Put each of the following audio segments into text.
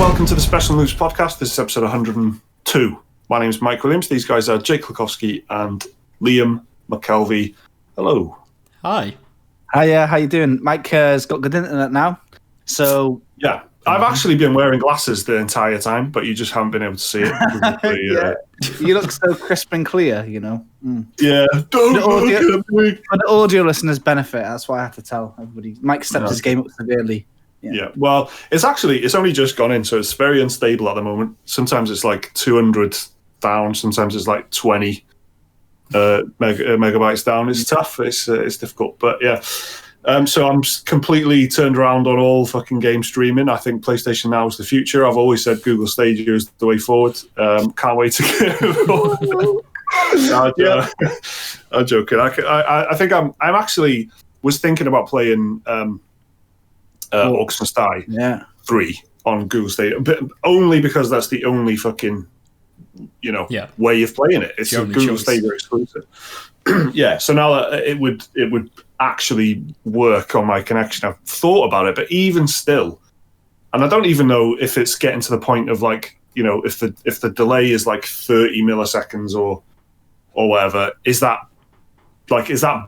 welcome to the Special Moves podcast. This is episode 102. My name is Mike Williams. These guys are Jake Klukowski and Liam McKelvey. Hello. Hi. Hiya, how you doing? Mike has got good internet now, so... Yeah, I've actually been wearing glasses the entire time, but you just haven't been able to see it. Yeah. You look so crisp and clear, you know. Yeah. For the audio listeners' benefit, that's why I had to tell everybody. Mike stepped his game up severely. Yeah, well, it's only just gone in, so it's very unstable at the moment. Sometimes it's like 200 down, sometimes it's like 20 megabytes down. It's tough, it's difficult, but yeah. So I'm completely turned around on all fucking game streaming. I think PlayStation Now is the future. I've always said Google Stadia is the way forward. Can't wait to get I'm joking. I think I'm actually was thinking about playing Bethesda-Xbox 3 on Google Stadia, but only because that's the only fucking way of playing it. It's a Google Stadia exclusive. Yeah, so now that it would actually work on my connection. I've thought about it, but even still, and I don't even know if it's getting to the point of like, you know, if the delay is like 30 milliseconds or whatever, is that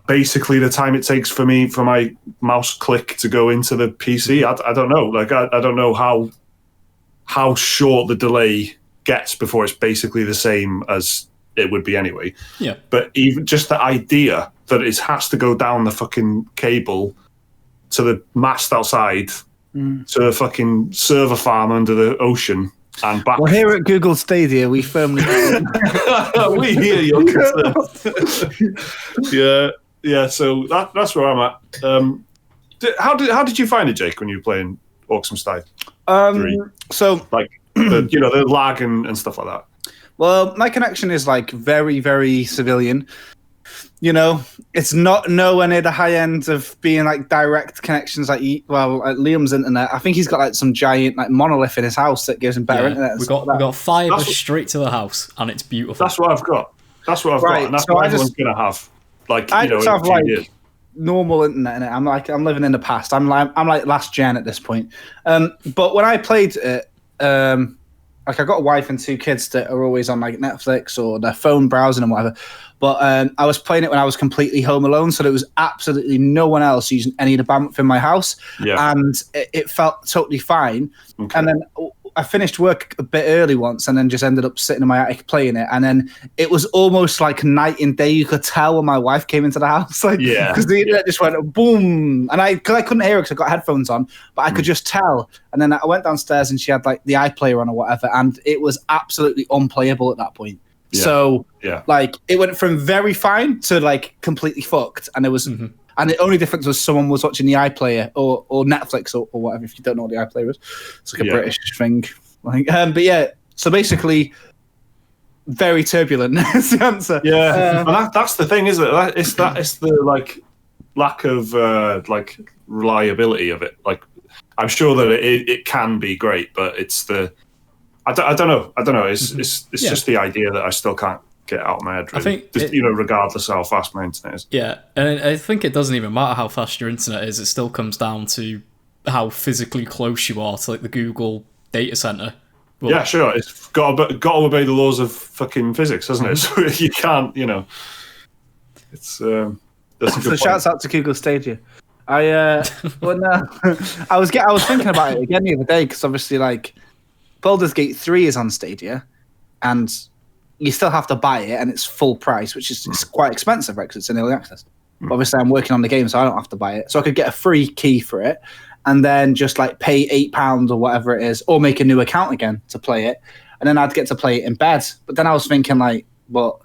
basically the time it takes for my mouse click to go into the PC? I don't know. Like I don't know how short the delay gets before it's basically the same as it would be anyway. Yeah. But even just the idea that it has to go down the fucking cable to the mast outside to a fucking server farm under the ocean and back. Well, here at Google Stadia, we firmly we hear your concerns. Yeah. So that's where I'm at. How did you find it, Jake, when you were playing Orcs and Style? So like the lag and stuff like that. Well, my connection is like very, very civilian. You know, it's not nowhere near the high end of being like direct connections like Liam's internet. I think he's got like some giant like monolith in his house that gives him better internet. We got fibre straight to the house, and it's beautiful. That's what I've got. And that's what everyone's gonna have. Like I just have like normal internet in it. I'm living in the past. I'm like last gen at this point. But when I played it, like I got a wife and two kids that are always on like Netflix or their phone browsing and whatever. But I was playing it when I was completely home alone, so there was absolutely no one else using any of the bandwidth in my house, and it felt totally fine. Okay. And then I finished work a bit early once, and then just ended up sitting in my attic playing it. And then it was almost like night and day. You could tell when my wife came into the house, because the internet just went boom, and I couldn't hear her because I got headphones on, but I could just tell. And then I went downstairs, and she had like the iPlayer on or whatever, and it was absolutely unplayable at that point. Yeah. So, like, it went from very fine to like completely fucked, and it was, and the only difference was someone was watching the iPlayer or Netflix or whatever. If you don't know what the iPlayer is, it's like a British thing. Like, but yeah, so basically, very turbulent. Is the answer. Yeah, and that's the thing, isn't it? It's the like lack of like reliability of it. Like, I'm sure that it can be great, but it's the I don't know. It's just the idea that I still can't get out of my head. Really. I think regardless of how fast my internet is. Yeah, and I think it doesn't even matter how fast your internet is. It still comes down to how physically close you are to like the Google data center. Well, yeah, sure. It's got to obey the laws of fucking physics, hasn't it? So you can't, It's so shouts out to Google Stadia. I was thinking about it again the other day because obviously like Baldur's Gate 3 is on Stadia, and you still have to buy it, and it's full price, which is it's quite expensive, right? Because it's in early access. But obviously, I'm working on the game, so I don't have to buy it. So I could get a free key for it, and then just like pay £8 or whatever it is, or make a new account again to play it, and then I'd get to play it in bed. But then I was thinking like, well,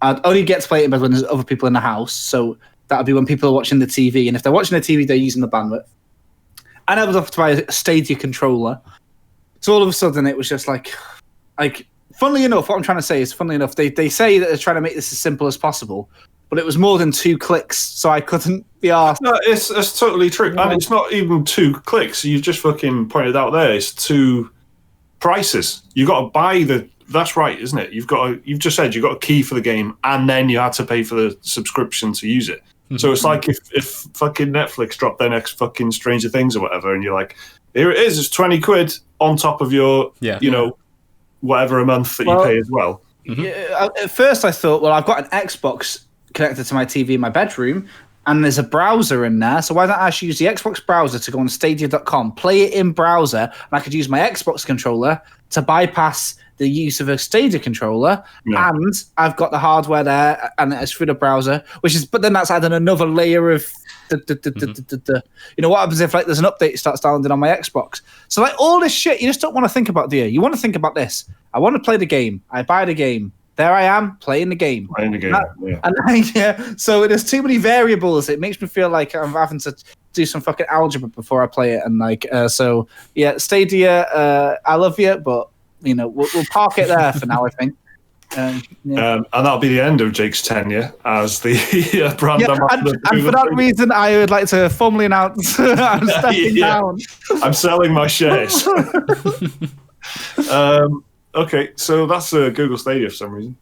I'd only get to play it in bed when there's other people in the house, so that would be when people are watching the TV, and if they're watching the TV, they're using the bandwidth. And I was off to buy a Stadia controller. So all of a sudden, it was just like, funnily enough, what I'm trying to say is, they say that they're trying to make this as simple as possible, but it was more than 2 clicks, so I couldn't be asked. No, it's totally true. And it's not even 2 clicks. You've just fucking pointed out there. It's 2 prices. You got to buy that's right, isn't it? You've just said you got a key for the game, and then you had to pay for the subscription to use it. So it's like if fucking Netflix dropped their next fucking Stranger Things or whatever, and you're like, here it is, it's 20 quid on top of your, whatever a month that you pay as well. Yeah, at first I thought, well, I've got an Xbox connected to my TV in my bedroom, and there's a browser in there, so why don't I use the Xbox browser to go on Stadia.com, play it in browser, and I could use my Xbox controller to bypass the use of a Stadia controller, and I've got the hardware there, and it's through the browser, but then that's adding another layer of you know, what happens if like there's an update that starts downloading on my Xbox? So like all this shit, you just don't want to think about, do you? You want to think about this. I want to play the game. I buy the game. There I am playing the game. So there's too many variables. It makes me feel like I'm having to do some fucking algebra before I play it. And Stadia, I love you, but you know, we'll park it there for now, I think. And that'll be the end of Jake's tenure as the brand ambassador. And for that reason, I would like to formally announce I'm stepping down. I'm selling my shares. Okay, so that's Google Stadia for some reason.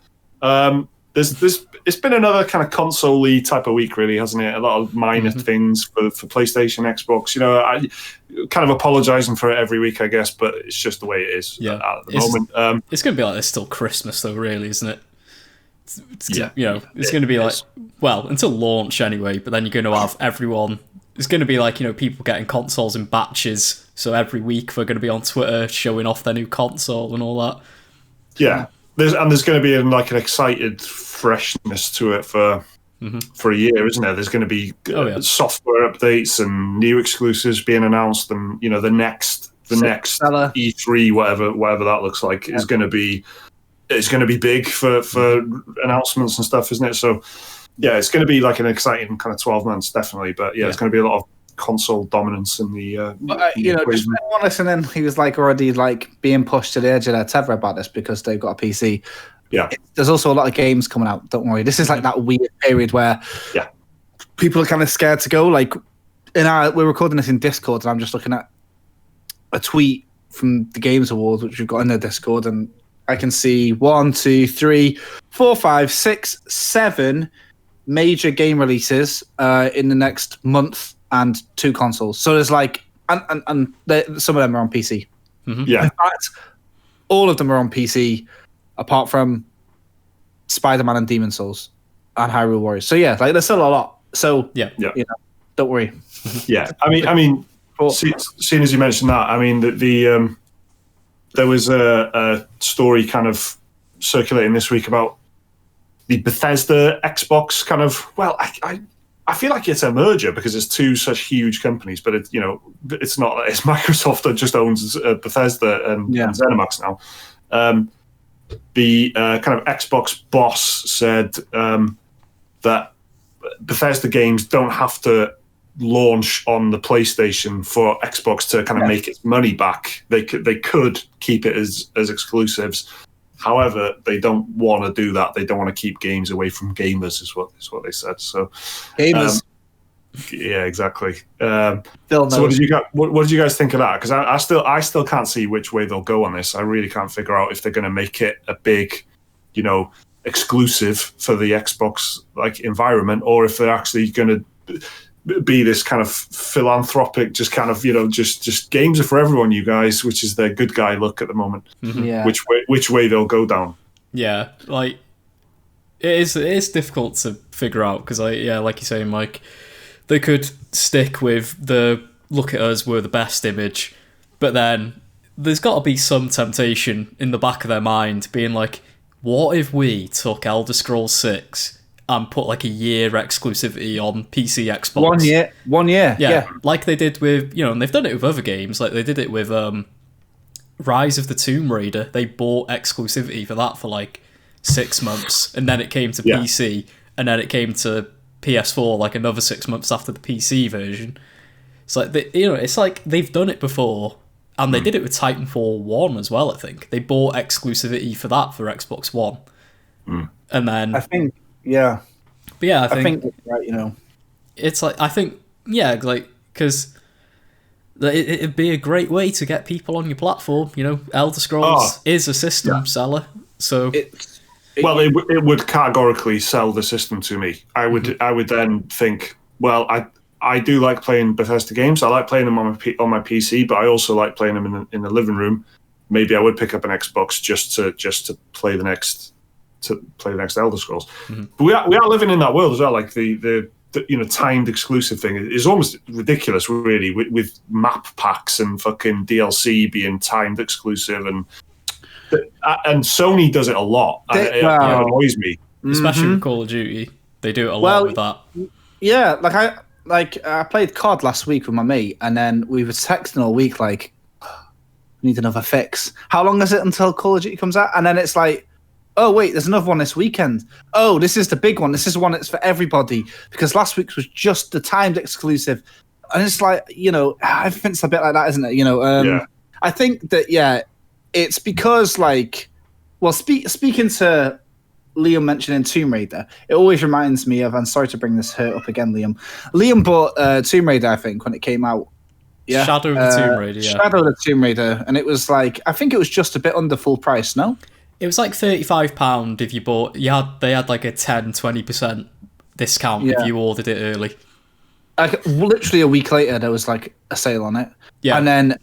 It's been another kind of console-y type of week, really, hasn't it? A lot of minor things for PlayStation, Xbox. You know, I kind of apologising for it every week, I guess, but it's just the way it is at the moment. It's going to be like this till Christmas, though, really, isn't it? It's going to be like, well, until launch anyway, but then you're going to have everyone. It's going to be like, you know, people getting consoles in batches, so every week they're going to be on Twitter showing off their new console and all that. Yeah. There's going to be like an excited freshness to it for a year, isn't there? There's going to be software updates and new exclusives being announced, and you know the next E3, whatever that looks like, is going to be big for announcements and stuff, isn't it? So yeah, it's going to be like an exciting kind of 12 months, definitely. But yeah, it's going to be a lot of console dominance in the just anyone listening, he was like already like being pushed to the edge of their tether about this because they've got a PC. There's also a lot of games coming out, don't worry. This is like that weird period where people are kind of scared to go. Like we're recording this in Discord, and I'm just looking at a tweet from the Games Awards, which we've got in the Discord, and I can see 1, 2, 3, 4, 5, 6, 7 major game releases in the next month, and 2 consoles. So there's like, and some of them are on PC. In fact, all of them are on PC, apart from Spider-Man and Demon Souls and Hyrule Warriors. So yeah, like there's still a lot. So you know, don't worry. Yeah, I mean, seeing as you mentioned that, I mean the there was a story kind of circulating this week about the Bethesda-Xbox kind of. Well, I feel like it's a merger because it's 2 such huge companies, but it's not. It's Microsoft that just owns Bethesda and ZeniMax now. The kind of Xbox boss said that Bethesda games don't have to launch on the PlayStation for Xbox to kind of make its money back. They could keep it as exclusives. However, they don't want to do that. They don't want to keep games away from gamers, is what they said. So, gamers. Yeah, exactly. So, what did you guys think of that? Because I still can't see which way they'll go on this. I really can't figure out if they're going to make it a big, exclusive for the Xbox like environment, or if they're actually going to be this kind of philanthropic, just kind of just games are for everyone, you guys, which is their good guy look at the moment. Which way they'll go down. Yeah, like it is difficult to figure out because like you say, Mike, they could stick with the look at us, we're the best image, but then there's got to be some temptation in the back of their mind being like, what if we took Elder Scrolls 6 and put like a year exclusivity on PC, Xbox. 1 year. Yeah. Like they did with, and they've done it with other games. Like they did it with Rise of the Tomb Raider. They bought exclusivity for that for like 6 months, and then it came to PC, and then it came to PS4 like another 6 months after the PC version. It's like it's like they've done it before, and they did it with Titanfall 1 as well. I think they bought exclusivity for that for Xbox One, and then I think. Yeah, but yeah, I think right. It's like like because it'd be a great way to get people on your platform. Elder Scrolls is a system seller, so it would categorically sell the system to me. I would then think, well, I do like playing Bethesda games. I like playing them on my PC, but I also like playing them in the living room. Maybe I would pick up an Xbox just to play the next Elder Scrolls. But we are living in that world as well. Like the timed exclusive thing is almost ridiculous, really, with map packs and fucking DLC being timed exclusive, and Sony does it a lot. It annoys me, especially with Call of Duty. They do it a lot with that. Yeah, I played COD last week with my mate, and then we were texting all week like, need another fix. How long is it until Call of Duty comes out? And then it's like, oh wait, there's another one this weekend. Oh, this is the big one. This is the one that's for everybody, because last week's was just the timed exclusive. And it's like, everything's a bit like that, isn't it? I think that it's because speaking to Liam mentioning Tomb Raider, it always reminds me of, I'm sorry to bring this hurt up again, Liam. Liam bought Tomb Raider, I think, when it came out. Yeah, Shadow of the Tomb Raider. Yeah, Shadow of the Tomb Raider, and it was like, I think it was just a bit under full price. No, it was like £35 if you bought. They had like a 10-20% discount if you ordered it early. Like literally a week later, there was like a sale on it. Yeah, and then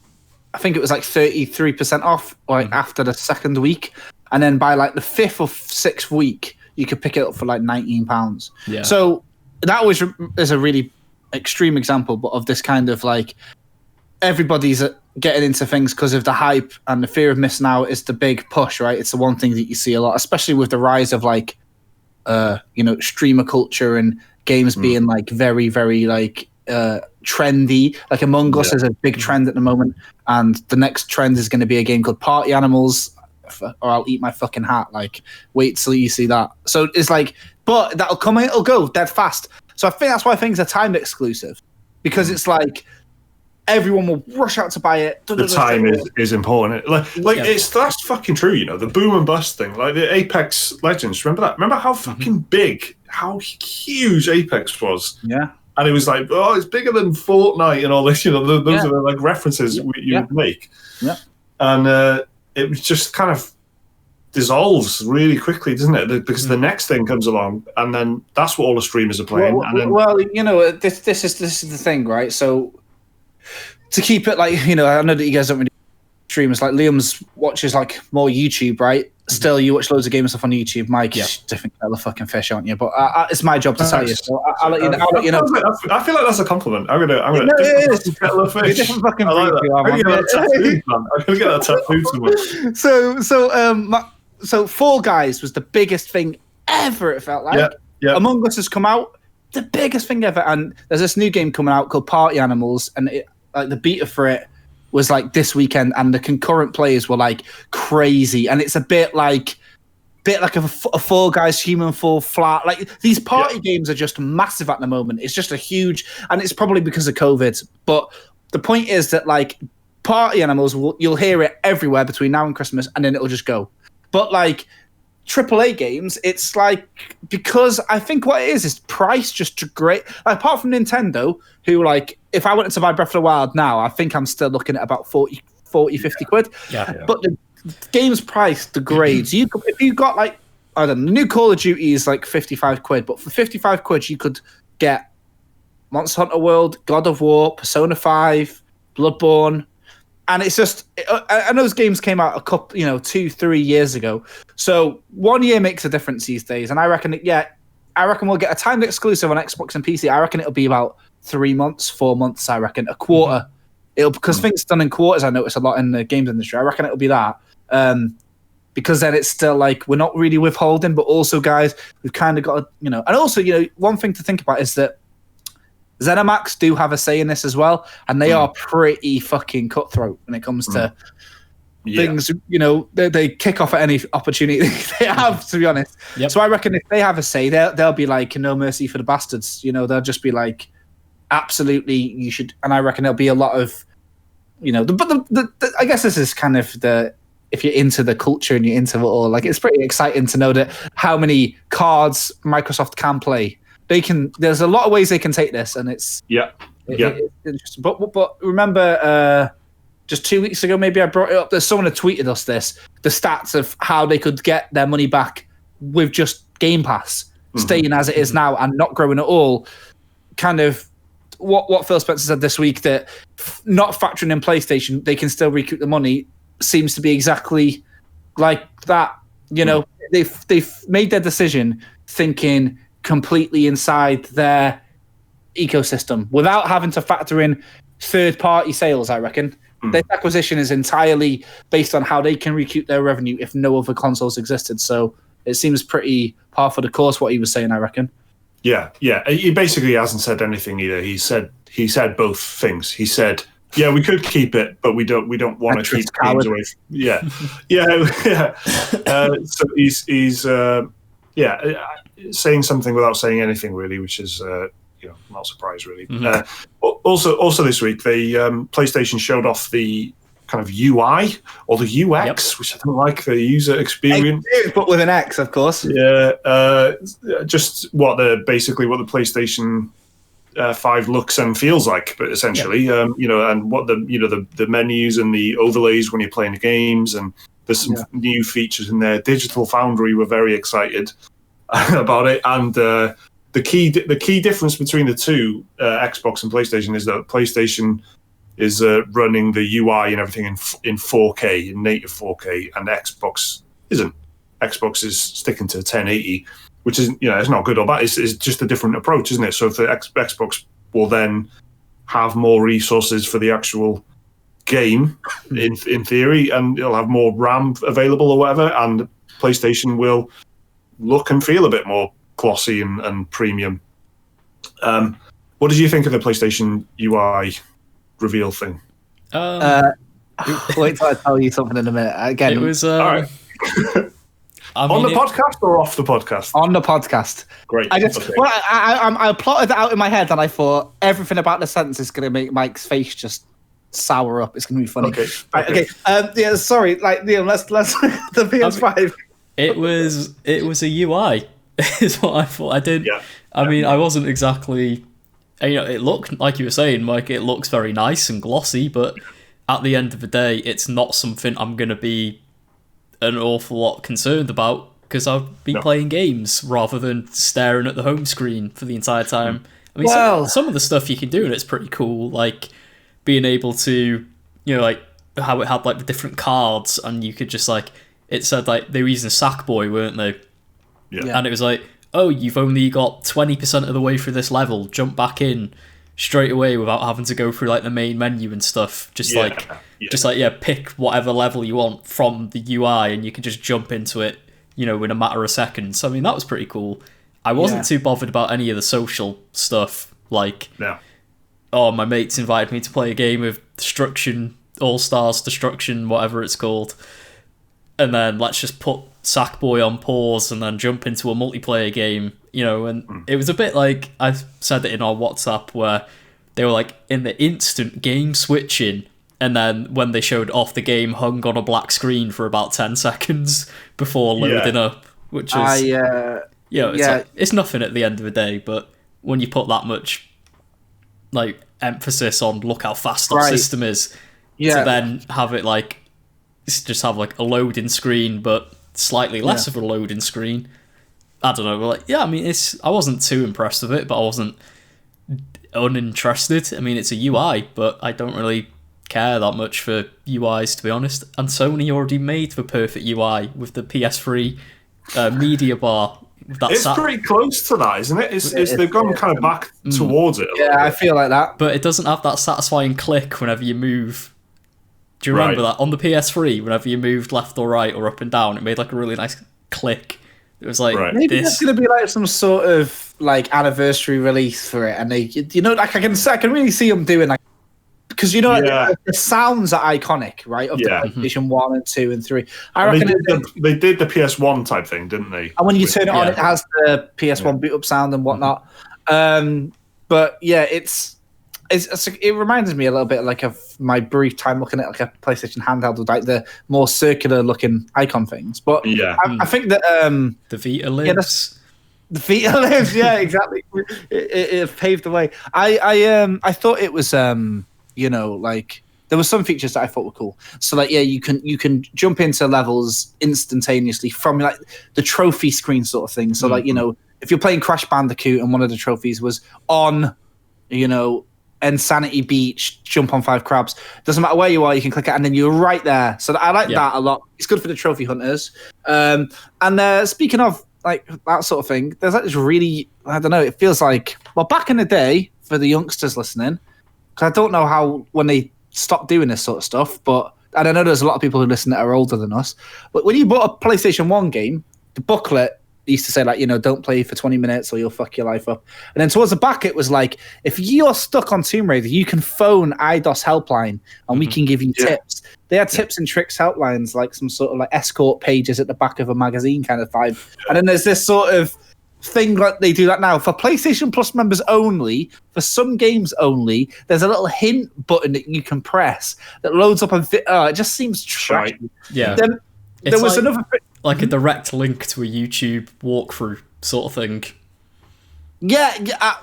I think it was like 33% off, after the second week, and then by like the fifth or sixth week, you could pick it up for like £19. Yeah, so that is a really extreme example, but of this kind of like, everybody's getting into things because of the hype and the fear of missing out is the big push, right? It's the one thing that you see a lot, especially with the rise of like, streamer culture and games being like very, very like trendy. Like Among Us is a big trend at the moment, and the next trend is going to be a game called Party Animals, or I'll eat my fucking hat. Like, wait till you see that. So it's like, but that'll come and it'll go dead fast. So I think that's why things are timed exclusive, because it's like, everyone will rush out to buy it. The time is important. That's fucking true. The boom and bust thing, like the Apex Legends. Remember that? Remember how fucking big, how huge Apex was? Yeah. And it was like, oh, it's bigger than Fortnite and all this. Those are the like references you would make. Yeah. And it was just kind of dissolves really quickly, doesn't it? Because the next thing comes along, and then that's what all the streamers are playing. This is the thing, right? So, to keep it like, I know that you guys don't really streamers, like Liam's watches like more YouTube, right? Still, you watch loads of game stuff on YouTube. Mike, different kettle of fucking fish, aren't you? But it's my job to tell you. So I'll let you know. I feel like that's a compliment. I'm gonna. It is. Kettle of fish. Different fucking I like that. I'm gonna get that tattooed somewhere. So Fall Guys was the biggest thing ever. It felt like. Yeah. Among Us has come out, the biggest thing ever, and there's this new game coming out called Party Animals, and the beta for it was like this weekend, and the concurrent players were like crazy, and it's a bit like a Fall Guys Human Fall Flat. Like these party games are just massive at the moment. It's just a huge, and it's probably because of COVID. But the point is that like Party Animals, you'll hear it everywhere between now and Christmas, and then it'll just go. But like AAA games, it's like, because I think what it is price just great. Like, apart from Nintendo, who like, if I wanted to buy Breath of the Wild now, I think I'm still looking at about 40, 50 quid. Yeah. But the game's price degrades. If you got like, I don't know, the new Call of Duty is like 55 quid, but for 55 quid, you could get Monster Hunter World, God of War, Persona 5, Bloodborne. And it's just, and those games came out a couple, 2-3 years ago. So 1 year makes a difference these days. And I reckon we'll get a timed exclusive on Xbox and PC. I reckon it'll be about 3 months, 4 months. I reckon a quarter. Because things done in quarters. I notice a lot in the games industry. I reckon it'll be that. Because then it's still like, we're not really withholding, but also, guys, we've kind of got to, and also, one thing to think about is that ZeniMax do have a say in this as well, and they are pretty fucking cutthroat when it comes to things. They kick off at any opportunity they have, to be honest. So I reckon if they have a say, they'll be like, no mercy for the bastards. They'll just be like, absolutely, you should. And I reckon there'll be a lot of, I guess this is kind of if you're into the culture and you're into it all, like, it's pretty exciting to know that how many cards Microsoft can play. There's a lot of ways they can take this, and it's interesting. But remember, just 2 weeks ago, maybe I brought it up. There's someone who tweeted us the stats of how they could get their money back with just Game Pass staying as it is now and not growing at all, kind of what Phil Spencer said this week, that not factoring in PlayStation, they can still recoup the money, seems to be exactly like that. You know, they've made their decision thinking completely inside their ecosystem without having to factor in third-party sales, I reckon. This acquisition is entirely based on how they can recoup their revenue if no other consoles existed. So it seems pretty par for the course what he was saying, I reckon. Yeah. He basically hasn't said anything either. He said both things. He said, "Yeah, we could keep it, but we don't want to keep games away." Yeah. So he's saying something without saying anything really, which is not surprised really. Also this week, they PlayStation showed off the kind of UI or the UX, which I don't like, the user experience, but with an X, of course. Yeah, just what the PlayStation 5 looks and feels like, but essentially, and what the menus and the overlays when you're playing the games, and there's some new features in there. Digital Foundry were very excited about it, and the key difference between the two, Xbox and PlayStation, is that PlayStation is running the UI and everything in 4K, in native 4K, and Xbox isn't. Xbox is sticking to 1080, which is, it's not good or bad. It's just a different approach, isn't it? So if the Xbox will then have more resources for the actual game, in theory, and it'll have more RAM available or whatever, and PlayStation will look and feel a bit more glossy and premium. What did you think of the PlayStation UI reveal thing? Wait till I tell you something in a minute. Again, it was all right. On the podcast or off the podcast? On the podcast. Great. I plotted it out in my head, and I thought everything about the sentence is going to make Mike's face just sour up. It's going to be funny. Okay. Okay. Sorry. Liam, let's the PS5. It was a UI. Is what I thought. I did. Yeah. I mean, I wasn't exactly. It looked, like you were saying, Mike, it looks very nice and glossy, but at the end of the day, it's not something I'm going to be an awful lot concerned about, because I'll be playing games rather than staring at the home screen for the entire time. I mean, some of the stuff you can do, and it's pretty cool, like being able to, like how it had like the different cards, and you could just it said they were using Sackboy, weren't they? Yeah. And it was like, oh, you've only got 20% of the way through this level, jump back in straight away without having to go through the main menu and stuff. Just pick whatever level you want from the UI, and you can just jump into it, in a matter of seconds. I mean, that was pretty cool. I wasn't too bothered about any of the social stuff, oh, my mates invited me to play a game of Destruction, All-Stars Destruction, whatever it's called, and then let's just put Sackboy on pause and then jump into a multiplayer game, and it was a bit like, I said it in our WhatsApp, where they were in the instant game switching, and then when they showed off, the game hung on a black screen for about 10 seconds before loading up, which is, it's nothing at the end of the day, but when you put that much emphasis on look how fast our system is, to then have it just have a loading screen, but slightly less of a loading screen. I don't know. I mean, I wasn't too impressed with it, but I wasn't uninterested. I mean, it's a UI, but I don't really care that much for UIs, to be honest. And Sony already made the perfect UI with the PS3 media bar. It's pretty close to that, isn't it? They've gone kind of back towards it. Yeah, I feel like that. But it doesn't have that satisfying click whenever you move. Do you remember that? On the PS3, whenever you moved left or right or up and down, it made a really nice click. It was maybe there's going to be some sort of anniversary release for it, and they, I can really see them doing because the sounds are iconic, right? Of the PlayStation 1 and 2 and 3. I reckon they did the PS1 type thing, didn't they? And when you turn it on, it has the PS1 boot up sound and whatnot. But yeah, it reminds me a little bit of my brief time looking at a PlayStation handheld with the more circular looking icon things. But I think that the Vita lives. The Vita lives, yeah, exactly. It paved the way. I thought it was the there were some features that I thought were cool. So like, yeah, you can jump into levels instantaneously from like the trophy screen sort of thing. So like, you know, if you're playing Crash Bandicoot and one of the trophies was on, you know, Insanity Beach, jump on 5 crabs. Doesn't matter where you are, you can click it, and then you're right there. So I like that a lot. It's good for the trophy hunters. And speaking of like that sort of thing, there's like this really, I don't know, it feels like, well, back in the day for the youngsters listening, because I don't know how when they stopped doing this sort of stuff, but and I know there's a lot of people who listen that are older than us. But when you bought a PlayStation 1 game, the booklet used to say like, you know, don't play for 20 minutes or you'll fuck your life up. And then towards the back, it was like, if you're stuck on Tomb Raider, you can phone IDOS helpline and we can give you tips. They had tips and tricks helplines, like some sort of like escort pages at the back of a magazine kind of vibe. And then there's this sort of thing like they do that now for PlayStation Plus members only, for some games only. There's a little hint button that you can press that loads up it just seems trashy. Yeah. Then there was another like a direct link to a YouTube walkthrough sort of thing. Yeah,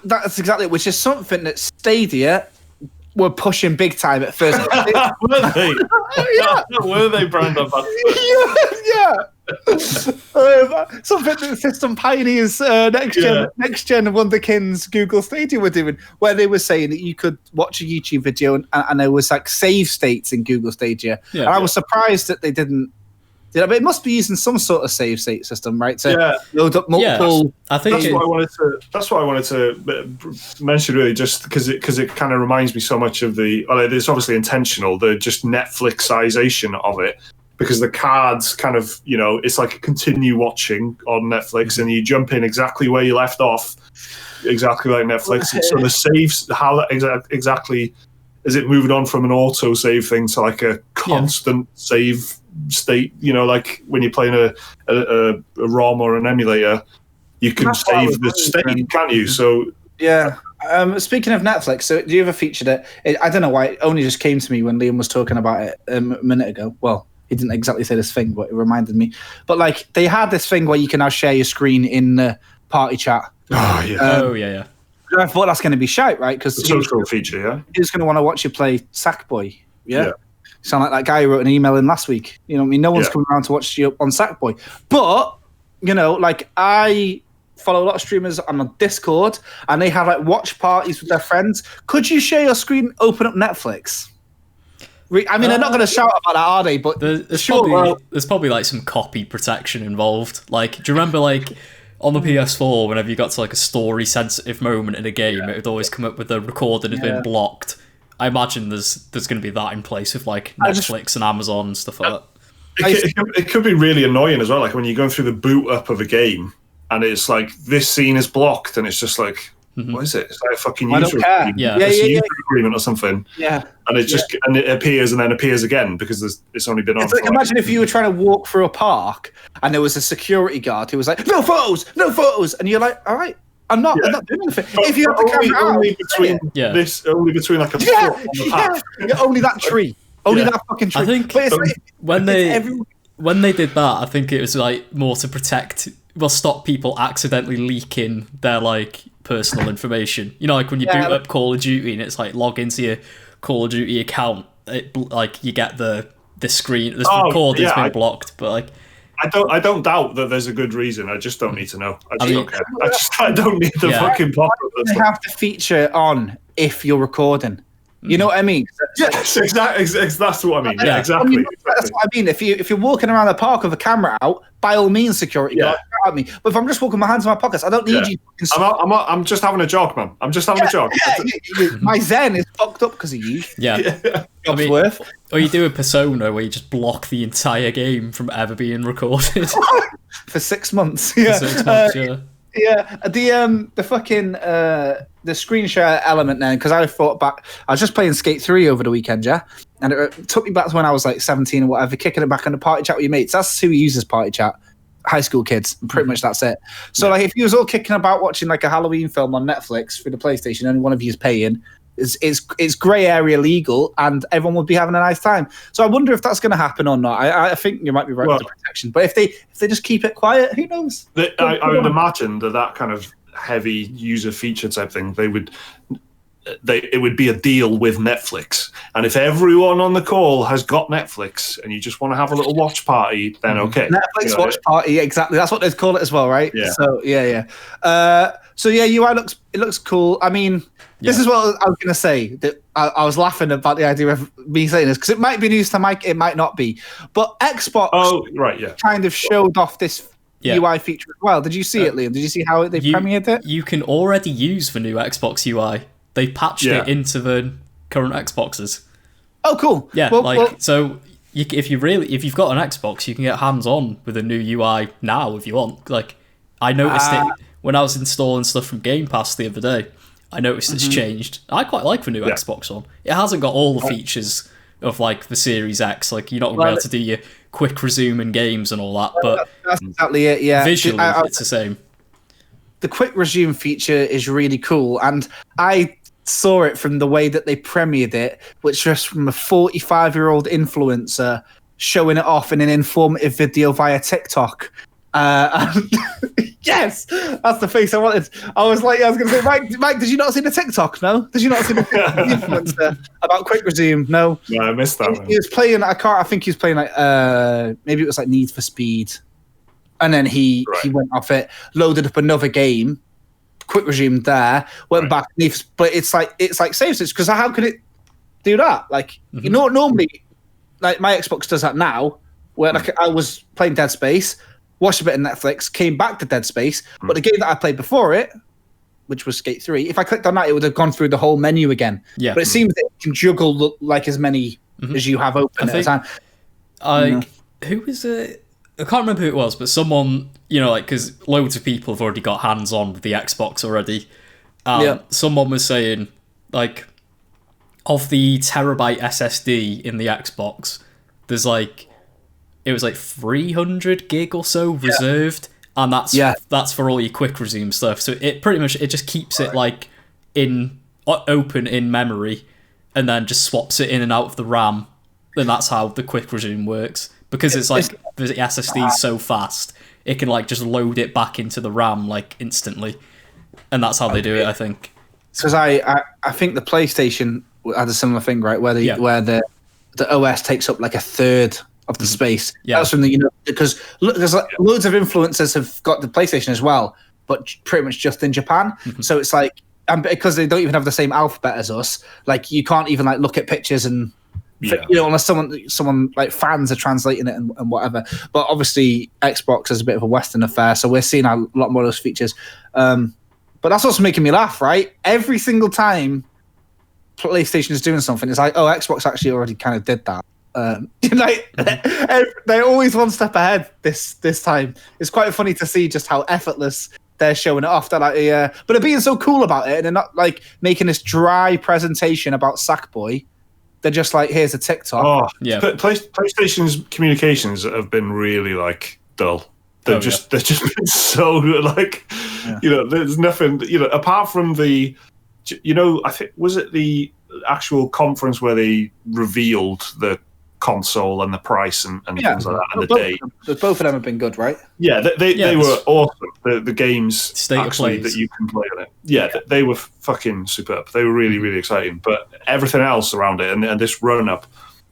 that's exactly it, which is something that Stadia were pushing big time at first. Were they? Were they brand ambassadors? Something that System Pioneers, next gen Wonderkins Google Stadia were doing, where they were saying that you could watch a YouTube video and there was like save states in Google Stadia. And I was surprised that they didn't. Yeah, but it must be using some sort of save state system, right? To load up multiple. Yeah, I think that's what I wanted to mention, really, just because it kind of reminds me so much of the. Well, it's obviously intentional, the just Netflixization of it, because the cards kind of, you know, it's like a continue watching on Netflix, and you jump in exactly where you left off, exactly like Netflix. So the saves, how that exactly is it moving on from an auto save thing to like a constant save state, you know, like when you're playing a ROM or an emulator, you can save the state, can't you? So speaking of Netflix, so do you ever featured it? I don't know why, it only just came to me when Liam was talking about it a minute ago. Well, he didn't exactly say this thing, but it reminded me. But like, they had this thing where you can now share your screen in the party chat. Yeah. I thought that's going to be shite, right? Because the social feature, he's going to want to watch you play Sackboy. Yeah. Sound like that guy who wrote an email in last week. You know what I mean? No one's coming around to watch you on Sackboy. But, you know, like, I follow a lot of streamers on Discord, and they have, like, watch parties with their friends. Could you share your screen, open up Netflix? I mean, they're not going to shout about that, are they? But there's probably, like, some copy protection involved. Like, do you remember, like, on the PS4, whenever you got to, like, a story-sensitive moment in a game, it would always come up with the recording has been blocked. I imagine there's going to be that in place with like Netflix and Amazon and stuff like that. It could be really annoying as well. Like when you're going through the boot up of a game and it's like this scene is blocked and it's just like, what is it? It's like a fucking user agreement or something. Yeah. And it just and it appears and then appears again because it's only been on. It's like, imagine if you were trying to walk through a park and there was a security guard who was like, no photos, and you're like, all right. I'm not doing anything. If you have the camera only between like a foot on the path. Only that tree. Only that fucking tree. I think when they did that, I think it was like more to stop people accidentally leaking their like personal information. You know, like when you boot up Call of Duty and it's like log into your Call of Duty account, it like you get the screen, this recording's been blocked, but like. I don't doubt that there's a good reason. I just don't need to know. I don't care. I don't need the fucking pop up. They have the feature on if you're recording. You know what I mean? Yes, exactly. That's what I mean. Yeah, exactly. That's what I mean. If you're walking around the park with a camera out, by all means, security guard at me. But if I'm just walking my hands in my pockets, I don't need you. I'm just having a jog, man. I'm just having a jog. My zen is fucked up because of you. Yeah. I mean, worth. Or you do a Persona where you just block the entire game from ever being recorded for 6 months. Yeah. The fucking the screen share element then, because I thought back, I was just playing Skate 3 over the weekend, and it took me back to when I was like 17 or whatever, kicking it back on the party chat with your mates. That's who uses party chat. High school kids, and pretty much that's it. So like if you was all kicking about watching like a Halloween film on Netflix through the PlayStation, only one of you is paying, it's grey area legal, and everyone would be having a nice time. So I wonder if that's going to happen or not. I think you might be right with the protection, but if they just keep it quiet, who knows? I would imagine that kind of heavy user feature type thing, they would it would be a deal with Netflix. And if everyone on the call has got Netflix and you just want to have a little watch party, then okay. Netflix watch party, exactly. That's what they call it as well, right? Yeah. So UI looks cool. I mean, this is what I was going to say. That I was laughing about the idea of me saying this because it might be news to Mike, it might not be. But Xbox kind of showed off this UI feature as well. Did you see it, Liam? Did you see how they premiered it? You can already use the new Xbox UI. They patched it into the current Xboxes. Oh, cool. Yeah, so if you've got an Xbox, you can get hands-on with a new UI now if you want. Like, I noticed it when I was installing stuff from Game Pass the other day. I noticed it's changed. I quite like the new Xbox One. It hasn't got all the features of like the Series X. Like, you're not going to be able to do your quick resume in games and all that. But that's exactly it. Yeah, visually, it's the same. The quick resume feature is really cool, and I saw it from the way that they premiered it, which was from a 45-year-old influencer showing it off in an informative video via TikTok. Yes, that's the face I wanted. I was going to say, Mike, did you not see the TikTok? No, did you not see the influencer about quick resume? No, I missed that. He was playing. I think he was playing like maybe it was like Need for Speed, and then he went off it, loaded up another game, quick resume there, went back. But it's like saves it because how could it do that? Like normally, like my Xbox does that now, where like I was playing Dead Space. Watched a bit of Netflix, came back to Dead Space, but the game that I played before it, which was Skate 3, if I clicked on that, it would have gone through the whole menu again. Yeah. But it seems that you can juggle like as many as you have open at a time. Who was it? I can't remember who it was, but someone, like, because loads of people have already got hands-on with the Xbox already. Someone was saying, like, of the terabyte SSD in the Xbox, there's like, it was like 300 gig or so reserved, and that's for all your quick resume stuff. So it pretty much just keeps it like open in memory, and then just swaps it in and out of the RAM. And that's how the quick resume works, because it's like the SSD is so fast, it can like just load it back into the RAM like instantly, and that's how they do it. I think because I think the PlayStation had a similar thing, right, where the OS takes up like a third of the space. That's from because there's loads of influencers have got the PlayStation as well, but pretty much just in Japan. So it's like, and because they don't even have the same alphabet as us, like you can't even like look at pictures and unless someone like fans are translating it and whatever. But obviously Xbox is a bit of a Western affair, so we're seeing a lot more of those features. But that's also making me laugh, right? Every single time PlayStation is doing something, it's like, oh, Xbox actually already kind of did that. They're always one step ahead this time. It's quite funny to see just how effortless they're showing it off. They're like, but they're being so cool about it, and they're not like making this dry presentation about Sackboy. They're just like, here's a TikTok. PlayStation's communications have been really like dull. They're just been so like, there's nothing, apart from the, I think, was it the actual conference where they revealed the console and the price and things like that, and the date. Both of them have been good, right? Yeah, they were awesome. The games actually that you can play on it. They were fucking superb. They were really, really exciting. But everything else around it and this run-up,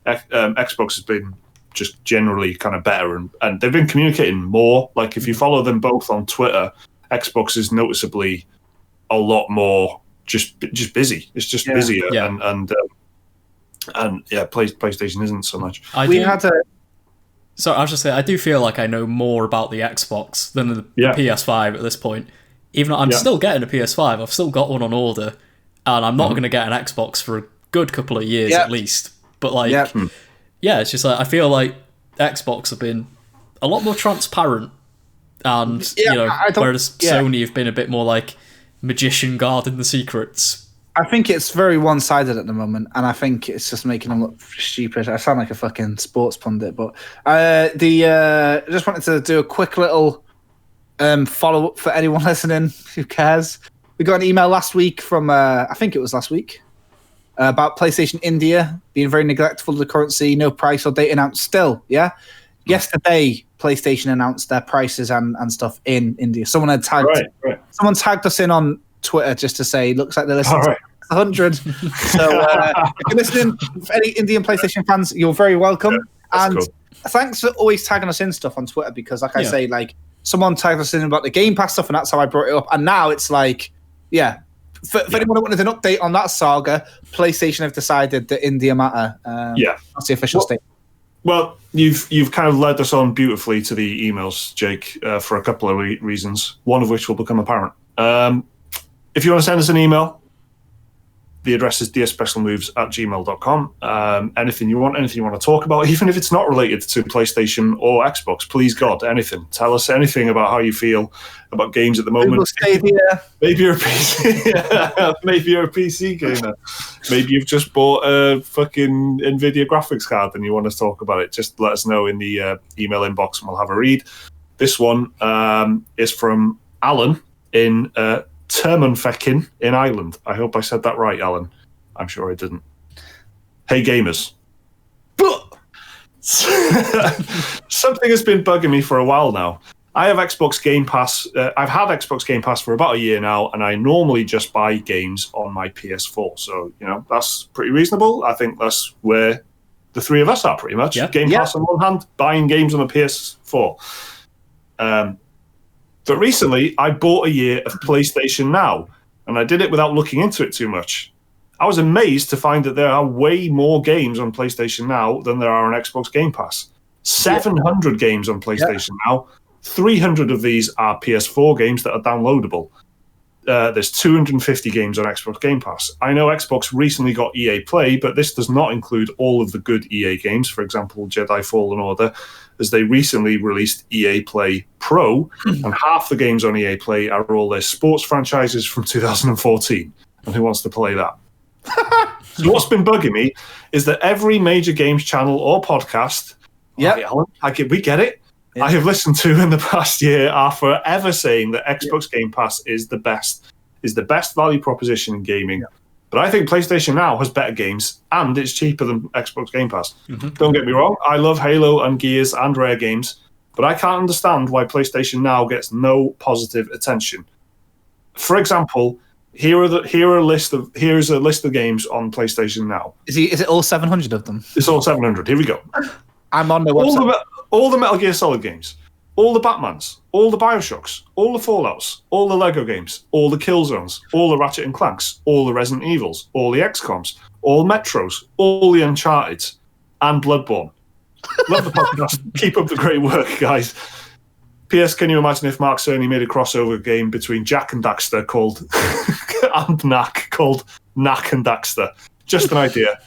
Xbox has been just generally kind of better, and they've been communicating more. Like, if you follow them both on Twitter, Xbox is noticeably a lot more just busy. It's just busier, and PlayStation isn't so much. So I was just saying, I do feel like I know more about the Xbox than the PS5 at this point. Even though I'm still getting a PS5, I've still got one on order, and I'm not going to get an Xbox for a good couple of years at least. But it's just like, I feel like Xbox have been a lot more transparent, and whereas Sony have been a bit more like magician guarding the secrets. I think it's very one-sided at the moment, and I think it's just making them look stupid. I sound like a fucking sports pundit, but I just wanted to do a quick little follow-up for anyone listening who cares. We got an email last week from, I think it was last week, about PlayStation India being very neglectful of the currency, no price or date announced still, Yesterday, PlayStation announced their prices and stuff in India. Someone had tagged, someone tagged us in on Twitter just to say, looks like they're listening to 100. So if you're listening, for any Indian PlayStation fans, you're very welcome. Yeah, and cool. Thanks for always tagging us in stuff on Twitter, because like I say, like someone tagged us in about the Game Pass stuff, and that's how I brought it up. And now it's like, for anyone who wanted an update on that saga, PlayStation have decided that India matter. That's the official statement. Well, you've kind of led us on beautifully to the emails, Jake, for a couple of reasons, one of which will become apparent. If you want to send us an email, the address is dearspecialmoves@gmail.com. Anything you want to talk about, even if it's not related to PlayStation or Xbox, please God, anything. Tell us anything about how you feel about games at the moment. Stadia. Maybe you're a PC. Maybe you're a PC gamer. Maybe you've just bought a fucking NVIDIA graphics card and you want to talk about it. Just let us know in the email inbox and we'll have a read. This one is from Alan in Termunfeckin in Ireland. I hope I said that right, Alan. I'm sure I didn't. Hey, gamers. Something has been bugging me for a while now. I have Xbox Game Pass. I've had Xbox Game Pass for about a year now, and I normally just buy games on my PS4. So, that's pretty reasonable. I think that's where the three of us are pretty much. Yeah. Game Pass on one hand, buying games on the PS4. But recently, I bought a year of PlayStation Now, and I did it without looking into it too much. I was amazed to find that there are way more games on PlayStation Now than there are on Xbox Game Pass. 700 games on PlayStation Now. 300 of these are PS4 games that are downloadable. There's 250 games on Xbox Game Pass. I know Xbox recently got EA Play, but this does not include all of the good EA games, for example, Jedi Fallen Order, as they recently released EA Play Pro, and half the games on EA Play are all their sports franchises from 2014. And who wants to play that? So what's been bugging me is that every major games channel or podcast, Alan, we get it, I have listened to in the past year are forever saying that Xbox Game Pass is the best value proposition in gaming. But I think PlayStation Now has better games, and it's cheaper than Xbox Game Pass. Don't get me wrong, I love Halo and Gears and Rare games, but I can't understand why PlayStation Now gets no positive attention. For example, here's a list of games on PlayStation Now. Is it all 700 of them? It's all 700. Here we go. I'm on the website. All the Metal Gear Solid games, all the Batmans, all the Bioshocks, all the Fallouts, all the Lego games, all the Killzones, all the Ratchet and Clanks, all the Resident Evils, all the XCOMs, all Metros, all the Uncharted, and Bloodborne. Love the podcast. Keep up the great work, guys. P.S. Can you imagine if Mark Cerny made a crossover game between Jack and Daxter called and Knack, called Knack and Daxter? Just an idea.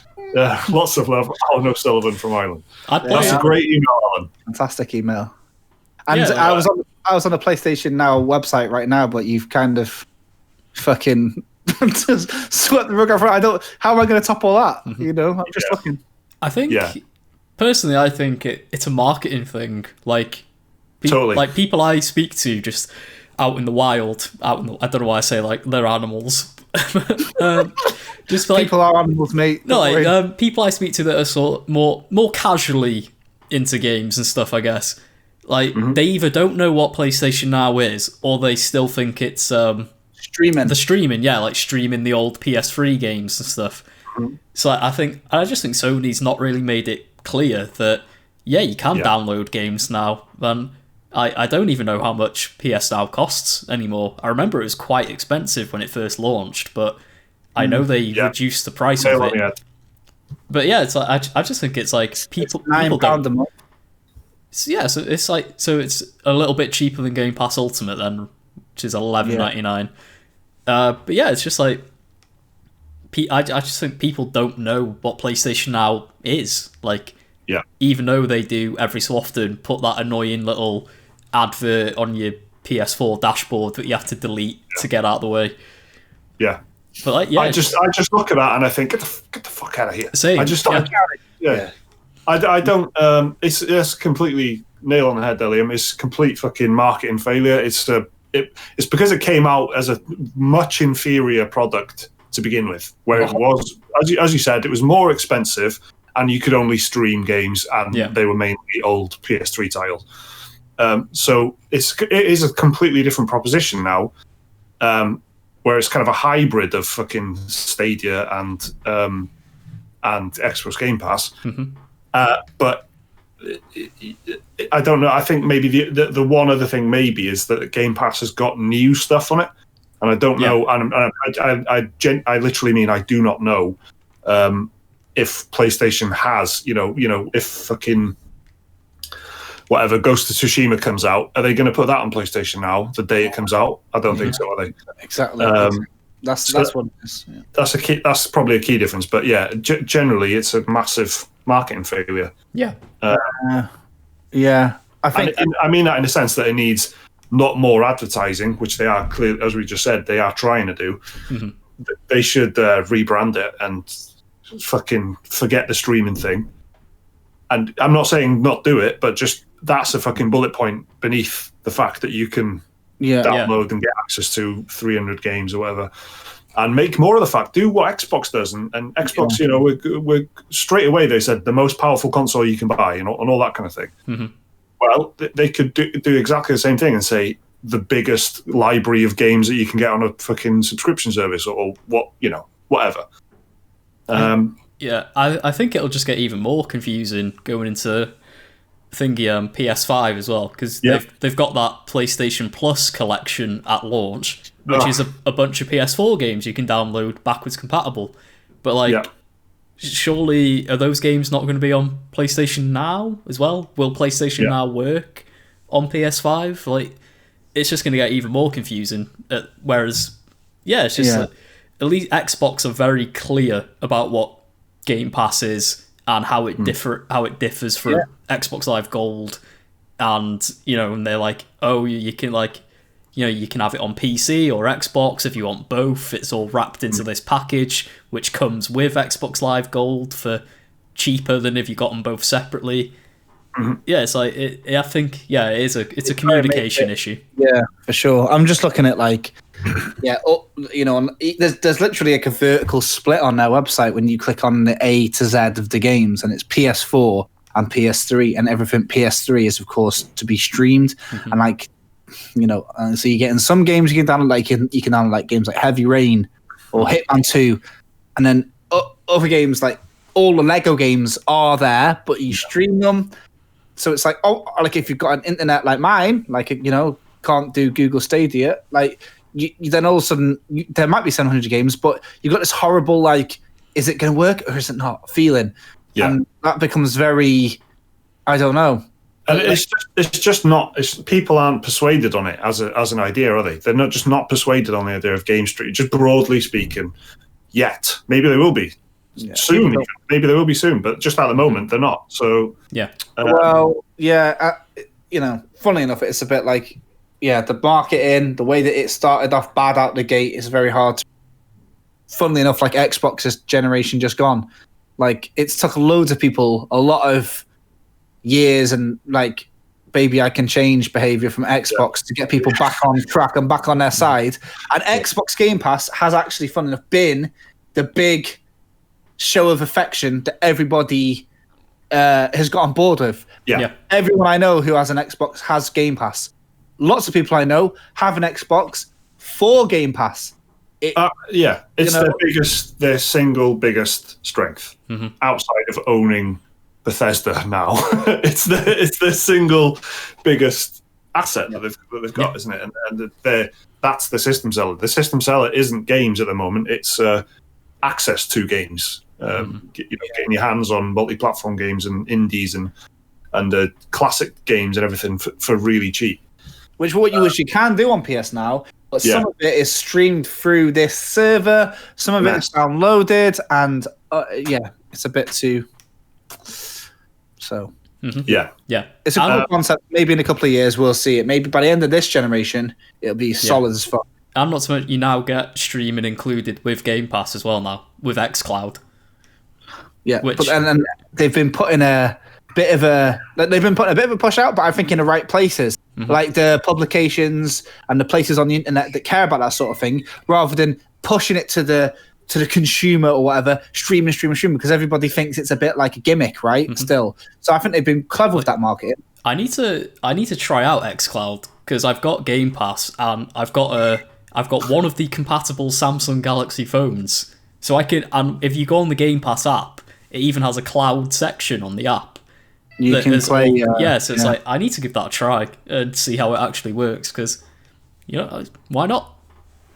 Lots of love, Alan O'Sullivan from Ireland. That's a great email, Alan. Fantastic email. And I was on the PlayStation Now website right now, but you've kind of fucking just swept the rug out. How am I going to top all that? I'm just looking. I think personally, it's a marketing thing. Like, totally. Like people I speak to just out in the wild, I don't know why I say like they're animals. Just like people are animals, mate. No, like people I speak to that are sort of more casually into games and stuff, I guess. Like they either don't know what PlayStation Now is, or they still think it's streaming. The streaming, like streaming the old PS3 games and stuff. So I just think Sony's not really made it clear that you can download games now. And I don't even know how much PS Now costs anymore. I remember it was quite expensive when it first launched, but I know they reduced the price of it. But it's like I just think it's like people £9 a month. So it's like it's a little bit cheaper than Game Pass Ultimate then, which is $11.99. But it's just like I just think people don't know what PlayStation Now is. Like, even though they do every so often put that annoying little advert on your PS4 dashboard that you have to delete to get out of the way. Yeah. But like, I just look at that and I think, get the fuck out of here. Same. I just I don't. It's completely nail on the head, Liam. It's complete fucking marketing failure. It's because it came out as a much inferior product to begin with, where it was, as you said, it was more expensive, and you could only stream games, and they were mainly old PS3 titles. So it is a completely different proposition now. where it's kind of a hybrid of fucking Stadia and Xbox Game Pass. But I don't know. I think maybe the one other thing maybe is that Game Pass has got new stuff on it, and I don't know. And I literally mean I do not know if PlayStation has, if fucking whatever Ghost of Tsushima comes out, are they going to put that on PlayStation now the day it comes out? I don't think so. Are they? Exactly. That's what it is. Yeah. That's probably a key difference. But yeah, generally it's a massive marketing failure. Yeah. Yeah. I think I mean that in the sense that it needs not more advertising, which they are clear, as we just said, they are trying to do. They should rebrand it and fucking forget the streaming thing. And I'm not saying not do it, but just that's a fucking bullet point beneath the fact that you can download and get access to 300 games or whatever, and make more of the fact. Do what Xbox does, and Xbox, we're straight away they said the most powerful console you can buy, and all that kind of thing. Well, they could do exactly the same thing and say the biggest library of games that you can get on a fucking subscription service or whatever. I think it'll just get even more confusing going into PS5 as well, because they've got that PlayStation Plus collection at launch, which is a bunch of PS4 games you can download backwards compatible. But surely are those games not going to be on PlayStation Now as well? Will PlayStation Now work on PS5? It's just going to get even more confusing. Whereas, it's just at least Xbox are very clear about what Game Pass is and how it differs from Xbox Live Gold, and and they're like, oh, you can you can have it on PC or Xbox if you want both. It's all wrapped into this package which comes with Xbox Live Gold for cheaper than if you got them both separately. Yeah, it's like I think it's a communication issue. Yeah, for sure. I'm just looking at there's literally a vertical split on their website when you click on the A to Z of the games, and it's PS4 and PS3, and everything PS3 is of course to be streamed, and so you get in some games you can download you can download games like Heavy Rain or Hitman 2, and then other games like all the Lego games are there, but you stream them. So it's if you've got an internet like mine, can't do Google Stadia, you then all of a sudden there might be 700 games, but you've got this horrible is it going to work or is it not feeling? And that becomes very, I don't know. And it's just not. People aren't persuaded on it as an idea, are they? They're not persuaded on the idea of game stream. Just broadly speaking, yet maybe they will be soon. Maybe they will be soon, but just at the moment they're not. So funnily enough, it's a bit the marketing, the way that it started off bad out the gate is very hard. Funnily enough, Xbox's generation just gone. It's took loads of people a lot of years and baby I can change behavior from Xbox to get people back on track and back on their side. And Xbox Game Pass has actually, funnily enough, been the big show of affection that everybody has got on board with. Everyone I know who has an Xbox has Game Pass. Lots of people I know have an Xbox for Game Pass. It's their single biggest strength outside of owning Bethesda now. it's the single biggest asset that they've got, isn't it? And that's the system seller. The system seller isn't games at the moment. It's access to games. Getting your hands on multi-platform games and indies and classic games and everything for really cheap. Which you can do on PS Now, but some of it is streamed through this server, some of it is downloaded, and it's a bit too. So it's a cool concept. Maybe in a couple of years we'll see it. Maybe by the end of this generation it'll be solid as fuck. And not so much, you now get streaming included with Game Pass as well now with xCloud. Yeah, but and they've been putting a bit of a push out, but I think in the right places. Like the publications and the places on the internet that care about that sort of thing, rather than pushing it to the consumer or whatever, streaming, because everybody thinks it's a bit like a gimmick, right? Still. So I think they've been clever with that marketing. I need to try out xCloud because I've got Game Pass and I've got I've got one of the compatible Samsung Galaxy phones. So I can, and if you go on the Game Pass app, it even has a cloud section on the app. You can play. So it's like, I need to give that a try and see how it actually works, because, why not?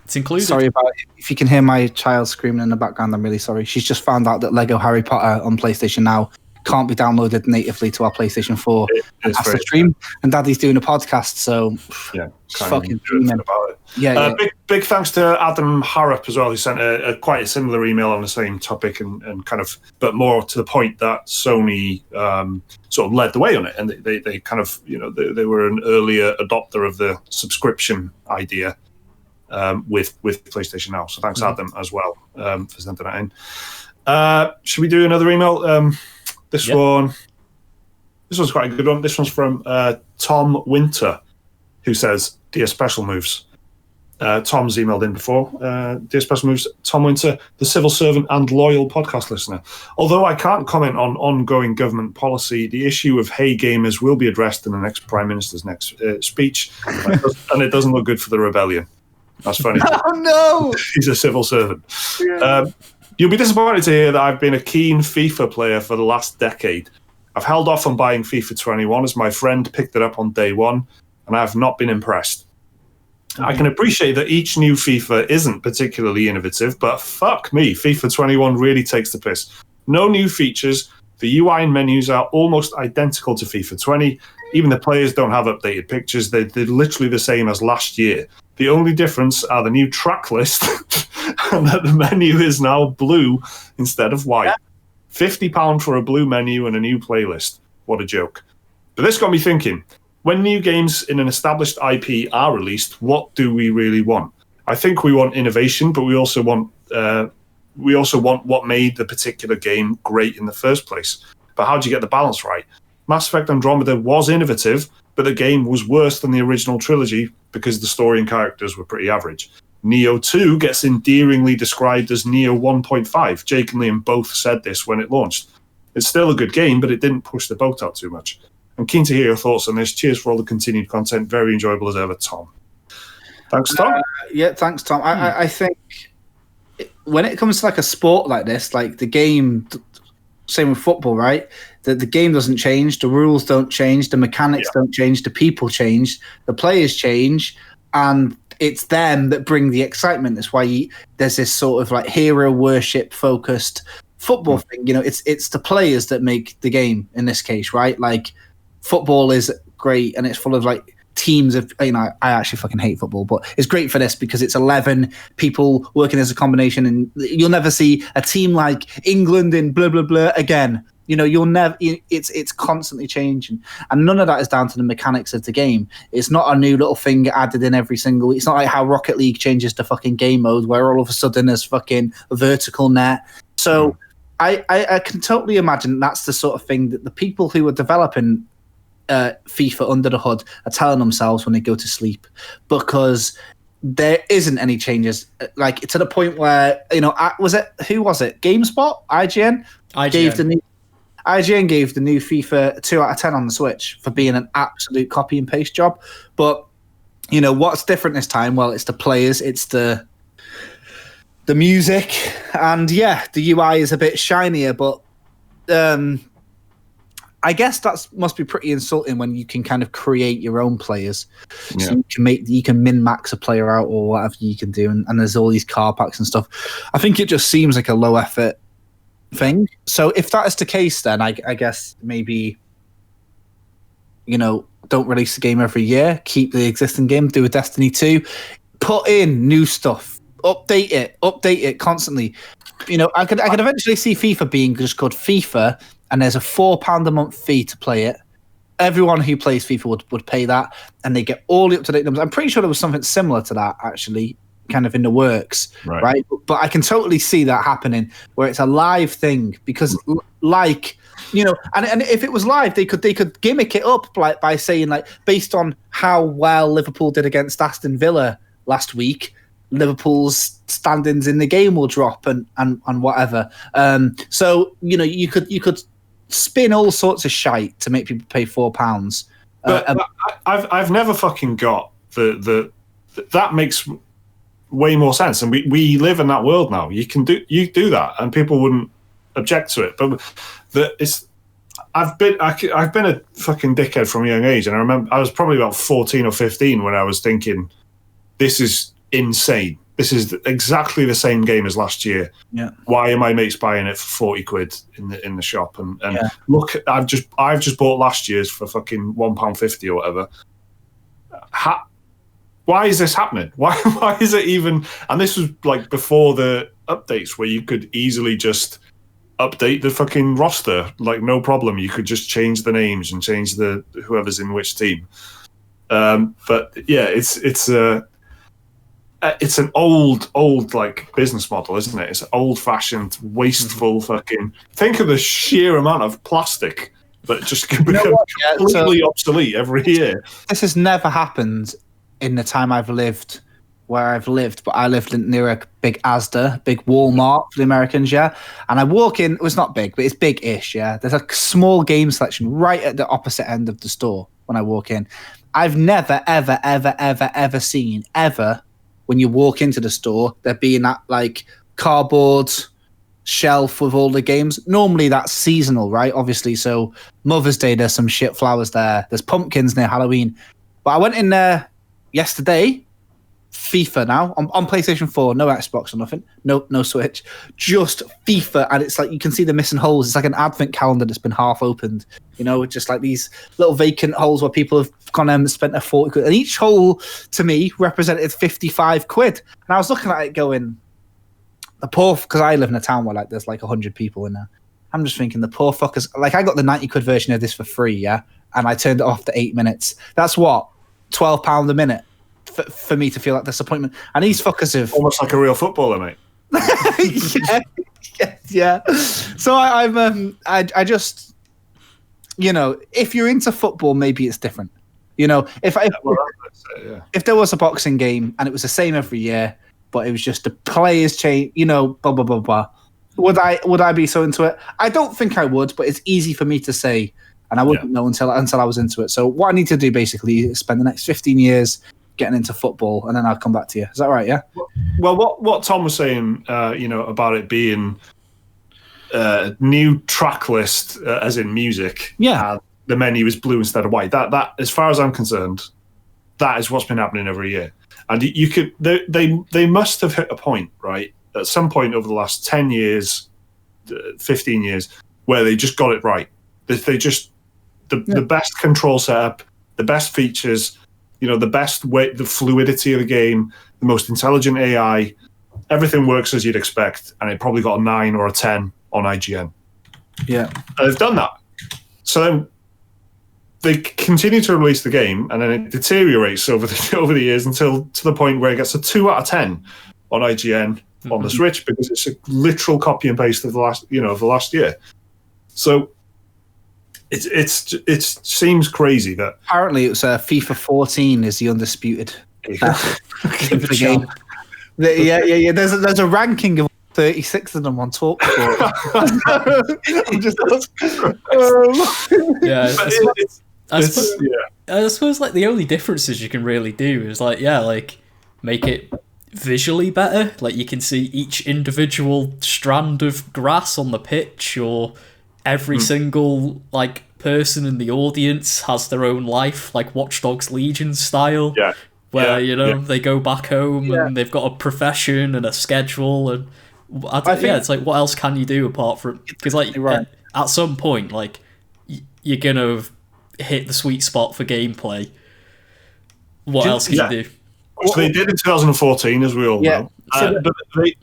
It's included. Sorry about it. If you can hear my child screaming in the background, I'm really sorry. She's just found out that Lego Harry Potter on PlayStation Now can't be downloaded natively to our PlayStation 4 after the stream. And Daddy's doing a podcast, so fucking dreaming about it. Yeah. Big thanks to Adam Harrop as well, who sent a quite a similar email on the same topic and kind of, but more to the point that Sony sort of led the way on it, and they kind of, they were an earlier adopter of the subscription idea with PlayStation Now. So thanks Adam as well for sending that in. Should we do another email? This one's quite a good one. This one's from Tom Winter, who says, "Dear Special Moves." Tom's emailed in before. Dear Special Moves, Tom Winter, the civil servant and loyal podcast listener. Although I can't comment on ongoing government policy, the issue of hey gamers will be addressed in the next Prime Minister's next speech, and it doesn't look good for the rebellion. That's funny. Oh no! He's a civil servant. Yeah. You'll be disappointed to hear that I've been a keen FIFA player for the last decade. I've held off on buying FIFA 21 as my friend picked it up on day one, and I have not been impressed. I can appreciate that each new FIFA isn't particularly innovative, but fuck me, FIFA 21 really takes the piss. No new features. The UI and menus are almost identical to FIFA 20. Even the players don't have updated pictures. They're literally the same as last year. The only difference are the new track list and that the menu is now blue instead of white. £50 for a blue menu and a new playlist. What a joke. But this got me thinking. When new games in an established IP are released, what do we really want? I think we want innovation, but we also want what made the particular game great in the first place. But how do you get the balance right? Mass Effect Andromeda was innovative, but the game was worse than the original trilogy because the story and characters were pretty average. Neo 2 gets endearingly described as Neo 1.5. Jake and Liam both said this when it launched. It's still a good game, but it didn't push the boat out too much. I'm keen to hear your thoughts on this. Cheers for all the continued content. Very enjoyable as ever, Tom. Thanks, Tom. Thanks, Tom. I think when it comes to like a sport like this, like the game, same with football, right? The game doesn't change, the rules don't change, the mechanics don't change, the people change, the players change, and it's them that bring the excitement. That's why there's this sort of like hero worship focused football thing. It's the players that make the game in this case, right? Like football is great and it's full of like teams of, I actually fucking hate football, but it's great for this because it's 11 people working as a combination, and you'll never see a team like England in blah blah blah again. You'll never. It's constantly changing, and none of that is down to the mechanics of the game. It's not a new little thing added in every single. It's not like how Rocket League changes to fucking game mode, where all of a sudden there's fucking a vertical net. So I can totally imagine that's the sort of thing that the people who are developing FIFA under the hood are telling themselves when they go to sleep, because there isn't any changes. Like to the point where who was it? GameSpot, IGN gave the new FIFA 2 out of 10 on the Switch for being an absolute copy and paste job. But what's different this time? Well, it's the players, it's the music, and the UI is a bit shinier. But I guess that must be pretty insulting when you can kind of create your own players. Yeah. So you can min-max a player out or whatever you can do, and there's all these car packs and stuff. I think it just seems like a low effort thing. So if that is the case, then I guess maybe don't release the game every year, keep the existing game, do a Destiny 2, put in new stuff, update it constantly. I could eventually see FIFA being just called FIFA, and there's a £4 a month fee to play it. Everyone who plays FIFA would pay that, and they get all the up-to-date numbers. I'm pretty sure there was something similar to that actually kind of in the works, right? But I can totally see that happening where it's a live thing, because and if it was live, they could gimmick it up by saying, like, based on how well Liverpool did against Aston Villa last week, Liverpool's standings in the game will drop and whatever. So you could spin all sorts of shite to make people pay £4. But I've never fucking got that makes way more sense. And we live in that world now. You do that, and people wouldn't object to it. But I've been a fucking dickhead from a young age, and I remember I was probably about 14 or 15 when I was thinking, this is insane. This is exactly the same game as last year. Yeah. Why are my mates buying it for 40 quid in the shop? And look, I've just bought last year's for fucking £1.50 or whatever. Why is this happening? Why is it even? And this was like before the updates where you could easily just update the fucking roster, like no problem. You could just change the names and change the whoever's in which team. But yeah, it's an old like business model, isn't it? It's old fashioned, wasteful fucking. Think of the sheer amount of plastic that just can become completely obsolete every year. This has never happened in the time I've lived where I've lived, but I lived near a big Asda, big Walmart for the Americans, yeah. And I walk in, it was not big, but it's big-ish, yeah. There's a small game selection right at the opposite end of the store when I walk in. I've never, ever, ever, ever, ever seen, when you walk into the store, there being that, like, cardboard shelf with all the games. Normally that's seasonal, right? Obviously, so Mother's Day, there's some shit flowers there. There's pumpkins near Halloween. But I went in there yesterday, FIFA now on PlayStation 4, no Xbox or nothing, no Switch, just FIFA, and it's like you can see the missing holes. It's like an advent calendar that's been half opened, you know, just like these little vacant holes where people have gone and spent a 40 quid, and each hole to me represented 55 quid. And I was looking at it going, the poor, because I live in a town where like there's like 100 people in there. I'm just thinking the poor fuckers. Like I got the 90 quid version of this for free, yeah, and I turned it off to 8 minutes. That's what, £12 a minute. For me to feel that disappointment, and these fuckers have almost like a real footballer, mate. yeah. So I just, you know, if you're into football, maybe it's different. You know, if there was a boxing game and it was the same every year, but it was just the players change, you know, blah blah blah blah. Would I be so into it? I don't think I would, but it's easy for me to say, and I wouldn't know until I was into it. So what I need to do basically is spend the next 15 years getting into football, and then I'll come back to you. Is that right? Yeah. Well, what Tom was saying, you know, about it being new track list, as in music. Yeah. The menu is blue instead of white. That, as far as I'm concerned, that is what's been happening every year. And you could, they must have hit a point, right, at some point over the last 10 years, 15 years, where they just got it right. They just the best control setup, the best features. You know, the best way, the fluidity of the game, the most intelligent AI, everything works as you'd expect, and it probably got a 9 or a 10 on IGN. Yeah. And they've done that. So then they continue to release the game, and then it deteriorates over the years until to the point where it gets a 2 out of 10 on IGN on the Switch, because it's a literal copy and paste of the last year. So it seems crazy that apparently it's FIFA 14 is the undisputed FIFA game. Yeah. There's a ranking of 36 of them on TalkSport. I suppose like the only differences you can really do is like make it visually better. Like you can see each individual strand of grass on the pitch, or every single like person in the audience has their own life, like Watch Dogs Legion style, where they go back home and they've got a profession and a schedule, and it's like, what else can you do apart from, because like at some point like you're gonna hit the sweet spot for gameplay. What else can you do? So they did in 2014, as we all know. But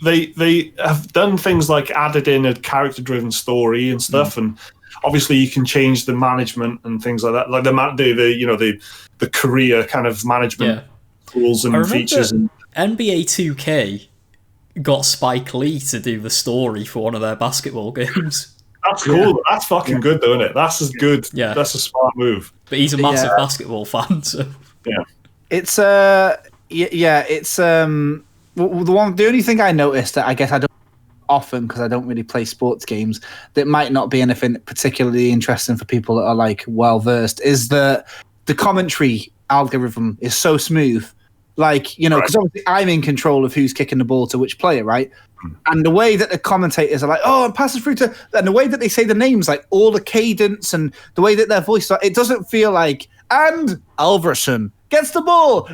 they have done things like added in a character-driven story and stuff, and obviously you can change the management and things like that, like the career kind of management tools and features. And NBA 2K got Spike Lee to do the story for one of their basketball games. That's cool. Yeah. That's fucking good, though, isn't it? That's as good. Yeah, that's a smart move. But he's a massive basketball fan, so it's it's the only thing I noticed that I guess I don't often, because I don't really play sports games, that might not be anything particularly interesting for people that are like well versed, is that the commentary algorithm is so smooth Like, because obviously I'm in control of who's kicking the ball to which player, right? And the way that the commentators are like, oh, and passes through to, and the way that they say the names, like all the cadence and the way that their voice, it doesn't feel like, and Alverson gets the ball.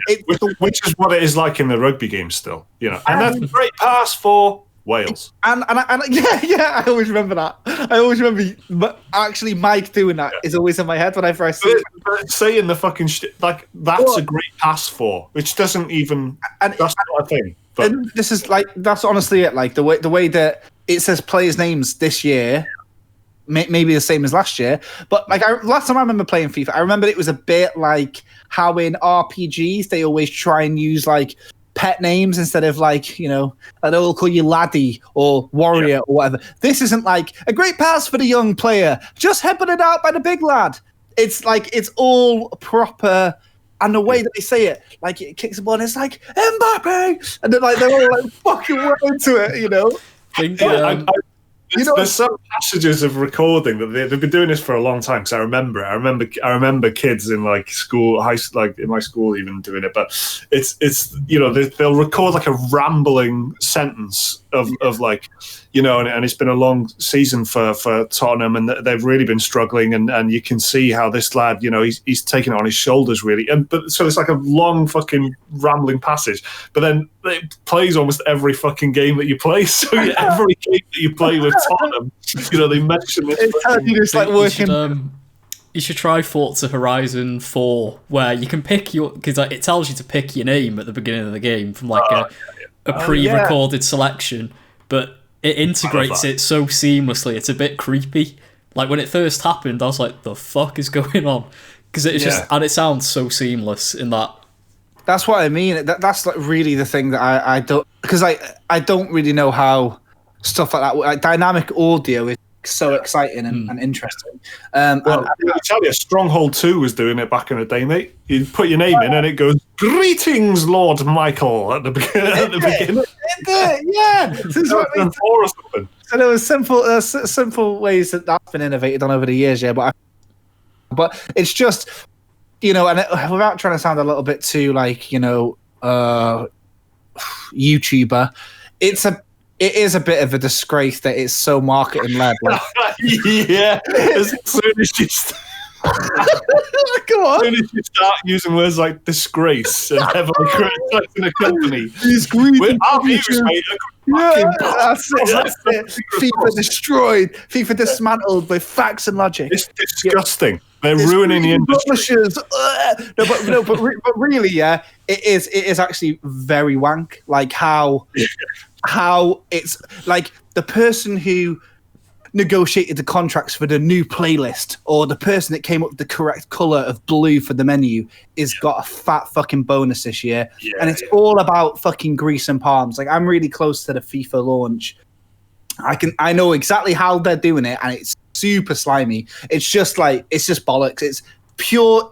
Which is what it is like in the rugby game still, And that's a great pass for Wales. And I always remember that. I always remember, actually, Mike doing that is always in my head whenever I see it. Saying the fucking like that's a great pass for, which doesn't even. That's not a thing. But. And this is like that's honestly it. Like the way that it says players' names this year, maybe the same as last year. But like last time I remember playing FIFA, I remember it was a bit like how in RPGs they always try and use like pet names instead of like, they'll call you laddie or warrior or whatever. This isn't like a great pass for the young player, just headbutted out by the big lad. It's like, it's all proper. And the way that they say it, like it kicks the ball and it's like, Mbappe! And they're all like fucking well into it, There's some passages of recording that they've been doing this for a long time. Because I remember kids in like school, like in my school, even doing it. But it's they'll record like a rambling sentence of like, and it's been a long season for Tottenham, and they've really been struggling. And you can see how this lad, he's taking it on his shoulders really. But so it's like a long fucking rambling passage. But then it plays almost every fucking game that you play. So every game that you play with Tottenham, they mention this. It's like working. You should try Forza Horizon 4, where you can pick because it tells you to pick your name at the beginning of the game from like a pre-recorded selection, but it integrates it so seamlessly. It's a bit creepy. Like when it first happened, I was like, "The fuck is going on?" Because it's just, and it sounds so seamless in that. That's what I mean. That's like really the thing that I don't, because I don't really know how stuff like that, like dynamic audio is so exciting and interesting. I tell you, Stronghold 2 was doing it back in the day, mate. You put your name in and it goes, "Greetings, Lord Michael," at the beginning. Yeah. So there was simple ways that's been innovated on over the years, but it's just, and without trying to sound a little bit too like, YouTuber, it is a bit of a disgrace that it's so marketing led. Like. Yeah, as soon as you Come on. As soon as you start using words like disgrace and heavily criticizing a company, our views, mate. That's it. FIFA destroyed. FIFA dismantled with facts and logic. It's disgusting. They're ruining the industry. But really, it is actually very wank. Like how it's like the person who negotiated the contracts for the new playlist or the person that came up with the correct color of blue for the menu is got a fat fucking bonus this year. And it's all about fucking grease and palms. Like I'm really close to the FIFA launch. I know exactly how they're doing it, and it's super slimy. It's just bollocks. It's pure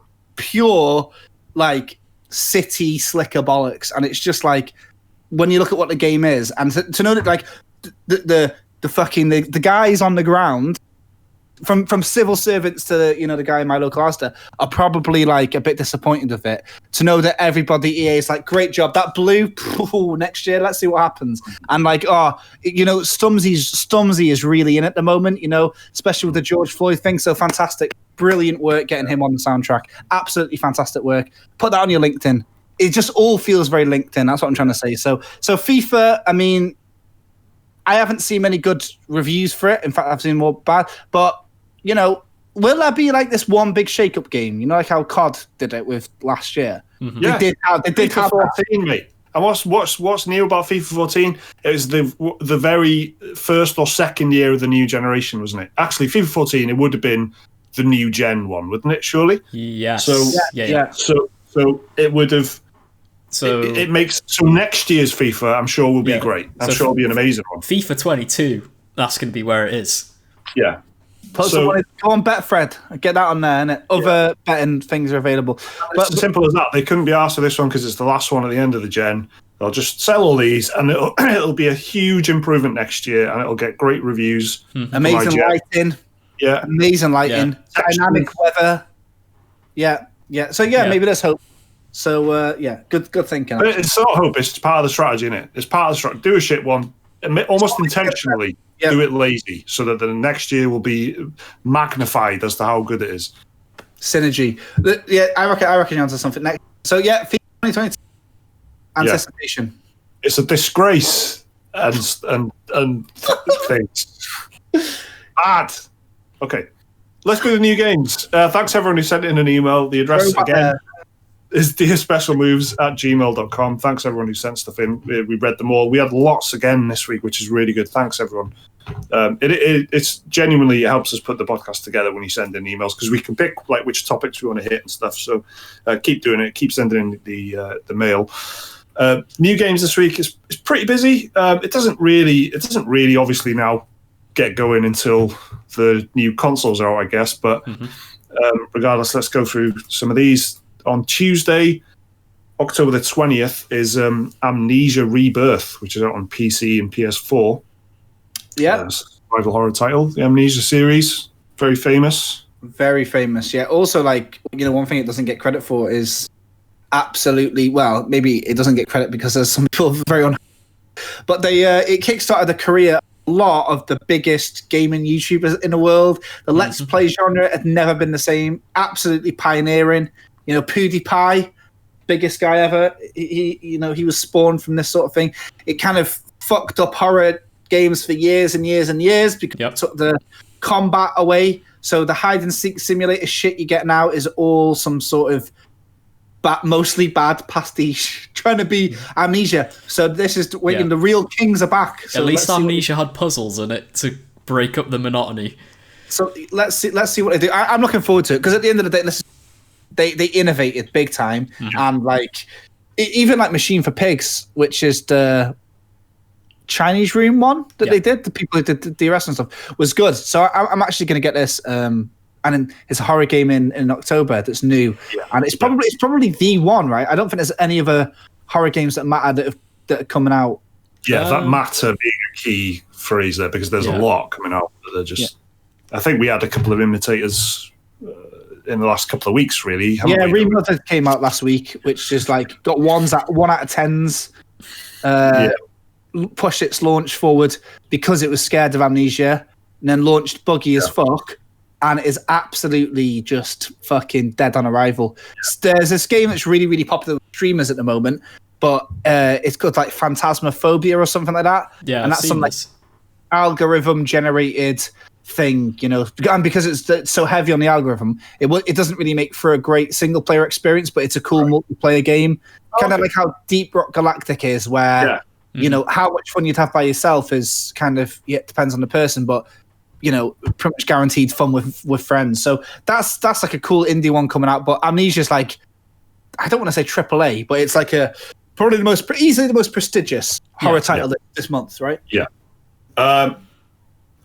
like city slicker bollocks. And it's just like when you look at what the game is, and to know that like the guys on the ground, from civil servants to the guy in my local Asda, are probably like a bit disappointed with it. To know that everybody EA is like, great job, that blue, next year let's see what happens. And like, Stumsy is really in at the moment, especially with the George Floyd thing. So fantastic, brilliant work getting him on the soundtrack. Absolutely fantastic work. Put that on your LinkedIn. It just all feels very LinkedIn. That's what I'm trying to say. So FIFA, I mean, I haven't seen many good reviews for it. In fact, I've seen more bad. But, will there be like this one big shake-up game? Like how COD did it with last year? Mm-hmm. Yeah. They did have 14, mate. And what's new about FIFA 14? It was the very first or second year of the new generation, wasn't it? Actually, FIFA 14, it would have been the new gen one, wouldn't it, surely? Yes. So, yeah. So it would have... So it makes next year's FIFA, I'm sure, will be great. I'm sure it'll be an amazing one. FIFA 22, that's going to be where it is. Yeah. Go on, Betfred. Get that on there, and other betting things are available. But it's as simple as that. They couldn't be asked for this one because it's the last one at the end of the gen. They'll just sell all these, and it'll be a huge improvement next year, and it'll get great reviews. Mm-hmm. Amazing lighting. Yeah. Amazing lighting. Yeah. Dynamic weather. Yeah. So maybe there's hope. So yeah, good thinking. But it's not hope. It's part of the strategy, isn't it? It's part of the strategy. Do a shit one, almost intentionally. Yep. Do it lazy, so that the next year will be magnified as to how good it is. Synergy. Yeah, I reckon you answer something next. So yeah, FIFA 2020 anticipation. Yeah. It's a disgrace and things. Bad. Okay, let's go to new games. Thanks everyone who sent in an email. The address again is dearspecialmoves@gmail.com. Thanks everyone who sent stuff in. We read them all. We had lots again this week, which is really good. Thanks everyone. It's genuinely, it helps us put the podcast together when you send in emails, because we can pick like which topics we want to hit and stuff. So keep doing it. Keep sending in the mail. New games this week is pretty busy. It doesn't really obviously now get going until the new consoles are out, I guess. But regardless, let's go through some of these. On Tuesday, October the 20th, is Amnesia Rebirth, which is out on PC and PS4. Yeah. Survival horror title. The Amnesia series. Very famous. Very famous, yeah. Also, like, one thing it doesn't get credit for is absolutely, well, maybe it doesn't get credit because there's some people very unhappy, but it kickstarted the career a lot of the biggest gaming YouTubers in the world. The Let's Play genre had never been the same. Absolutely pioneering. PewDiePie, biggest guy ever. He was spawned from this sort of thing. It kind of fucked up horror games for years and years and years because it took the combat away. So the hide and seek simulator shit you get now is all some sort of mostly bad pastiche trying to be Amnesia. So this is when the real kings are back. So at least Amnesia had puzzles in it to break up the monotony. So let's see what they do. I'm looking forward to it because at the end of the day, they innovated big time, and like even like Machine for Pigs, which is the Chinese room one that they did, the people who did the DRS and stuff, was good. So I'm actually going to get this, and it's a horror game in October that's new, and it's probably the one, right? I don't think there's any other horror games that matter that are coming out. Yeah, that matter being a key phrase there, because there's a lot coming out that are just. I think we had a couple of imitators in the last couple of weeks, really. Remothered came out last week, which is like got 1 out of 10s. Pushed its launch forward because it was scared of Amnesia, and then launched buggy as fuck, and it is absolutely just fucking dead on arrival. There's this game that's really, really popular with streamers at the moment, but it's called like Phantasmophobia or something like that. Yeah, and that's some like algorithm generated thing, and because it's so heavy on the algorithm, it doesn't really make for a great single player experience, but it's a cool multiplayer game, kind of like how Deep Rock Galactic is, where how much fun you'd have by yourself is kind of it depends on the person, but pretty much guaranteed fun with friends. So that's like a cool indie one coming out. But Amnesia's like, I don't want to say AAA, but it's like probably easily the most prestigious horror title this month, right? Yeah.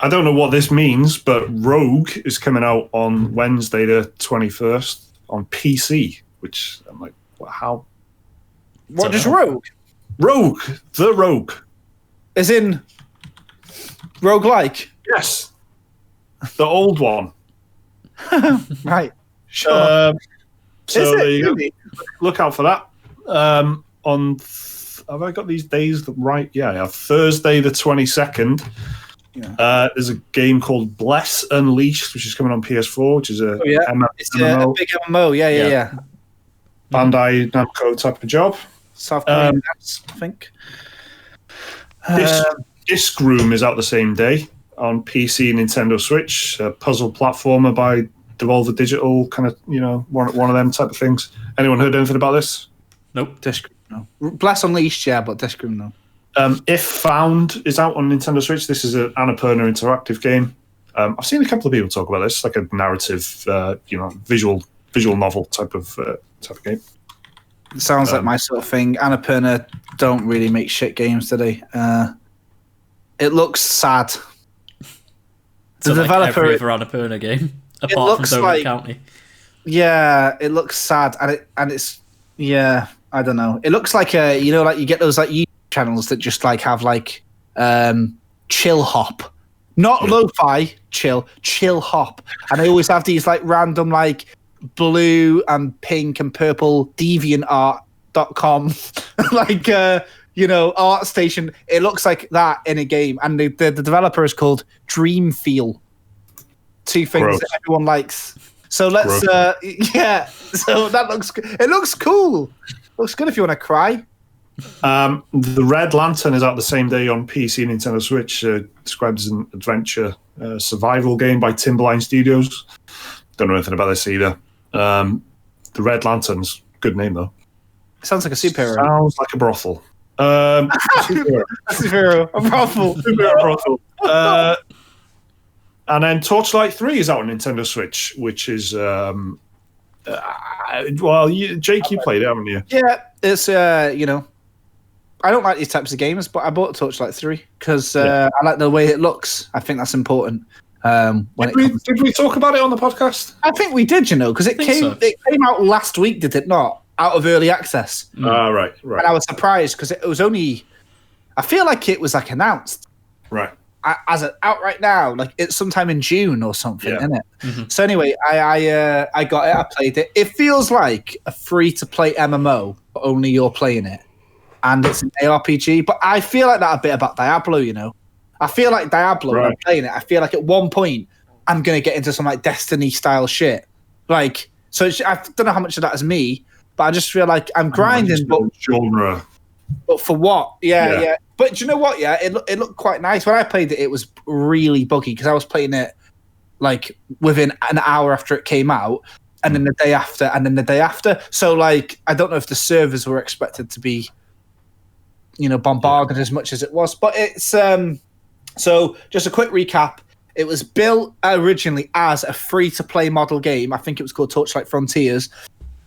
I don't know what this means, but Rogue is coming out on Wednesday the 21st on PC, which I'm like, how? What is Rogue? Rogue. The Rogue. As in roguelike? Yes. The old one. Right. Sure. So there you go. Look out for that. Have I got these days right? Yeah, I have Thursday the 22nd. There's a game called Bless Unleashed, which is coming on PS4, which is it's a big MMO. Yeah. Bandai Namco type of job. South Korean, I think. Disc Room is out the same day on PC and Nintendo Switch. A puzzle platformer by Devolver Digital, kind of one of them type of things. Anyone heard anything about this? Nope. Disc Room, no. Bless Unleashed, yeah, but Disc Room, no. If Found is out on Nintendo Switch. This is an Annapurna interactive game. I've seen a couple of people talk about this, like a narrative, visual novel type of game. It sounds like my sort of thing. Annapurna don't really make shit games, do they? It looks sad. The developer like every other Annapurna game, apart from Donut County. Yeah, it looks sad, and it's I don't know. It looks like like you get those like YouTube channels that just like have like chill hop, not lo-fi chill hop, and they always have these like random like blue and pink and purple DeviantArt.com art station. It looks like that in a game, and the developer is called Dreamfeel. Two things that everyone likes. So let's so that looks cool. Looks good if you want to cry. The Red Lantern is out the same day on PC and Nintendo Switch. Described as an adventure survival game by Timberline Studios. Don't know anything about this either. The Red Lantern's good name though. Sounds like a superhero. Sounds like a brothel. Superhero, a brothel. Brothel. And then Torchlight 3 is out on Nintendo Switch, which is Jake, you played it, haven't you? Yeah, it's I don't like these types of games, but I bought Torchlight 3 because I like the way it looks. I think that's important. Did we talk about it on the podcast? I think we did, because it came out last week, did it not? Out of early access. Right. And I was surprised because it was only, I feel like it was announced. Right. As it out right now, it's sometime in June or something, isn't it? Mm-hmm. So anyway, I got it, I played it. It feels like a free-to-play MMO, but only you're playing it. And it's an ARPG, but I feel like that a bit about Diablo, I feel like Diablo, when I'm playing it, I feel like at one point, I'm going to get into some Destiny-style shit. I don't know how much of that is me, but I just feel like I'm grinding. Genre. But for what? Yeah. But do you know what? Yeah, it looked quite nice. When I played it, it was really buggy because I was playing it within an hour after it came out, and then the day after, and then the day after. So I don't know if the servers were expected to be, bombarded as much as it was. But it's so just a quick recap. It was built originally as a free-to-play model game. I think it was called Torchlight Frontiers.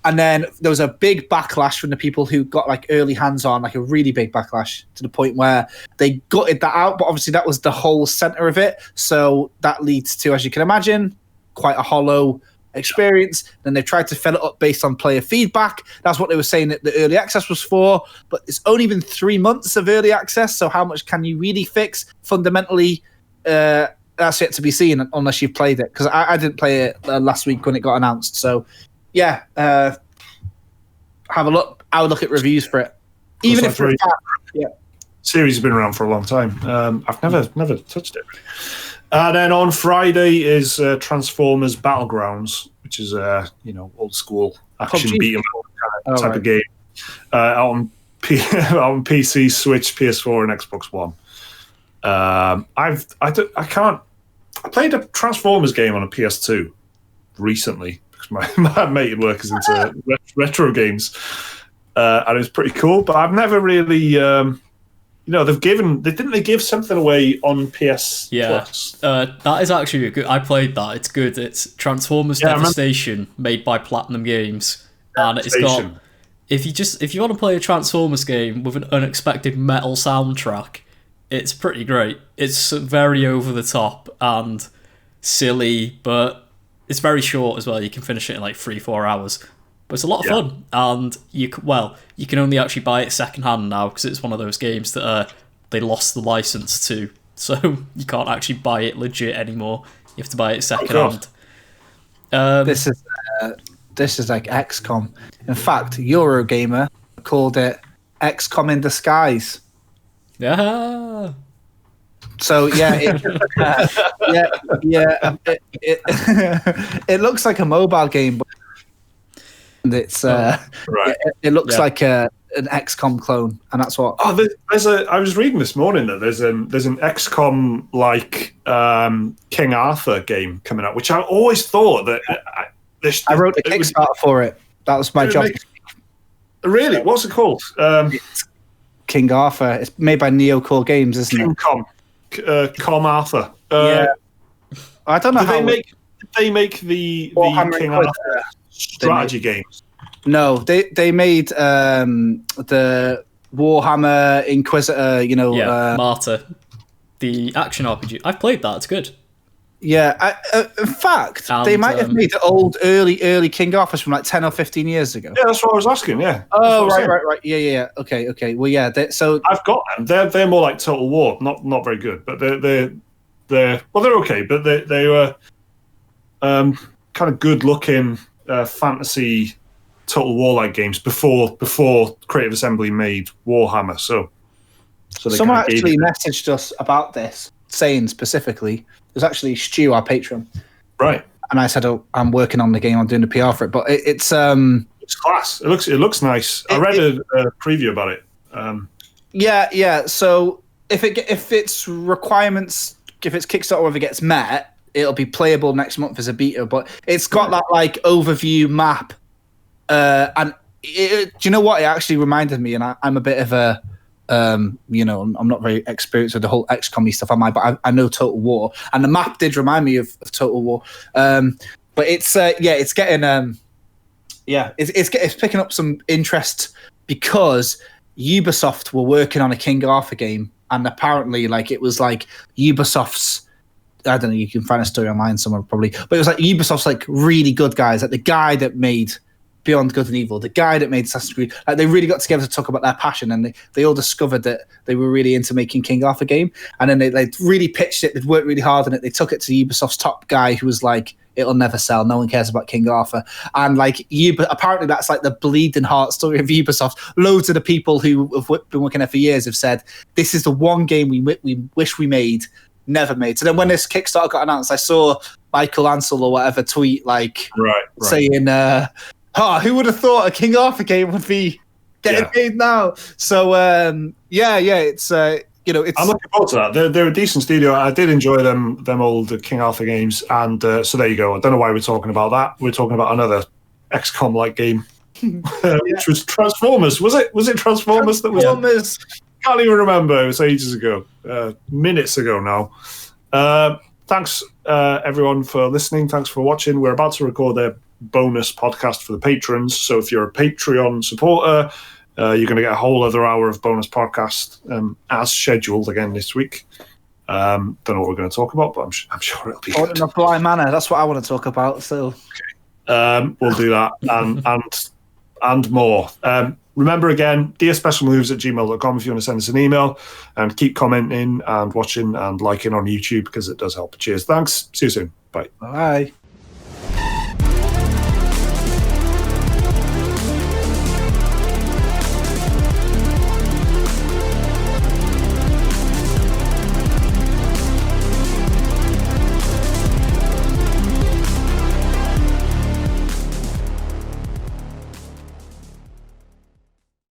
And then there was a big backlash from the people who got early hands on, a really big backlash to the point where they gutted that out. But obviously that was the whole center of it. So that leads to, as you can imagine, quite a hollow experience. Then they tried to fill it up based on player feedback. That's what they were saying that the early access was for. But it's only been 3 months of early access. So how much can you really fix? Fundamentally, that's yet to be seen unless you've played it. Because I didn't play it last week when it got announced. So yeah, have a look. I would look at reviews for it, even if series has been around for a long time. I've never touched it. And then on Friday is Transformers Battlegrounds, which is old school action beat 'em up type of game out on PC, Switch, PS4, and Xbox One. I played a Transformers game on a PS2 recently. My mate at work is into retro games, and it was pretty cool. But I've never really, they give something away on PS Plus. That is actually a good. I played that. It's good. It's Transformers Devastation, made by Platinum Games, and it's got. If you want to play a Transformers game with an unexpected metal soundtrack, it's pretty great. It's very over the top and silly, but it's very short as well. You can finish it in 3-4 hours, but it's a lot of fun. And you can only actually buy it secondhand now because it's one of those games that they lost the license to, so you can't actually buy it legit anymore. You have to buy it secondhand. This is like XCOM. In fact, Eurogamer called it XCOM in disguise. Yeah. So it looks like a mobile game, but it's it looks like an XCOM clone, and that's what. Oh, I was reading this morning that there's an XCOM King Arthur game coming out, which I always thought that I wrote a Kickstarter for it. That was my job. Really, what's it called? King Arthur. It's made by Neocore Games, isn't it? Com Arthur. I don't know Did they make the King Arthur strategy games? No, they made the Warhammer Inquisitor. Martyr, the action RPG. I've played that. It's good. Yeah, in fact, they might have made the early King Arthurs from 10 or 15 years ago. Yeah, that's what I was asking. Yeah. Oh, right. Yeah. Okay. Well, yeah. So I've got them. They're more like Total War. Not very good, but they're okay. But they were kind of good looking fantasy Total War-like games before Creative Assembly made Warhammer. So someone actually messaged us about this, saying specifically, there's actually Stu, our patron, right? And I said, "Oh, I'm working on the game. I'm doing the PR for it." But it's class. It looks nice. I read a preview about it. Yeah. So if its requirements, if its Kickstarter or if it gets met, it'll be playable next month as a beta. But it's got that like overview map, and do you know what? It actually reminded me, and I'm a bit of a I'm not very experienced with the whole XCOM-y stuff, but I know Total War, and the map did remind me of Total War. But it's getting it's picking up some interest because Ubisoft were working on a King Arthur game, and apparently it was Ubisoft's, I don't know, you can find a story online somewhere probably, but it was Ubisoft's really good guys, the guy that made Beyond Good and Evil, the guy that made Assassin's Creed, they really got together to talk about their passion, and they all discovered that they were really into making King Arthur game, and then they really pitched it, they'd worked really hard on it, they took it to Ubisoft's top guy who was it'll never sell, no one cares about King Arthur, and apparently that's the bleeding heart story of Ubisoft. Loads of the people who have been working there for years have said, this is the one game we wish we made, never made. So then when this Kickstarter got announced, I saw Michael Ansel or whatever tweet saying, who would have thought a King Arthur game would be getting made now? So it's it's. I'm looking forward to that. They're a decent studio. I did enjoy them old King Arthur games, and so there you go. I don't know why we're talking about that. We're talking about another XCOM-like game, which was Transformers. Was it Transformers? Transformers. Can't even remember. It was ages ago, minutes ago now. Thanks everyone for listening. Thanks for watching. We're about to record a bonus podcast for the patrons. So if you're a Patreon supporter, you're going to get a whole other hour of bonus podcast as scheduled again this week. Don't know what we're going to talk about, but I'm sure it'll be good. In a blind manner, that's what I want to talk about. So we'll do that and more. Remember again, dearspecialmoves@gmail.com if you want to send us an email, and keep commenting and watching and liking on YouTube because it does help. Cheers. Thanks. See you soon. Bye. Bye.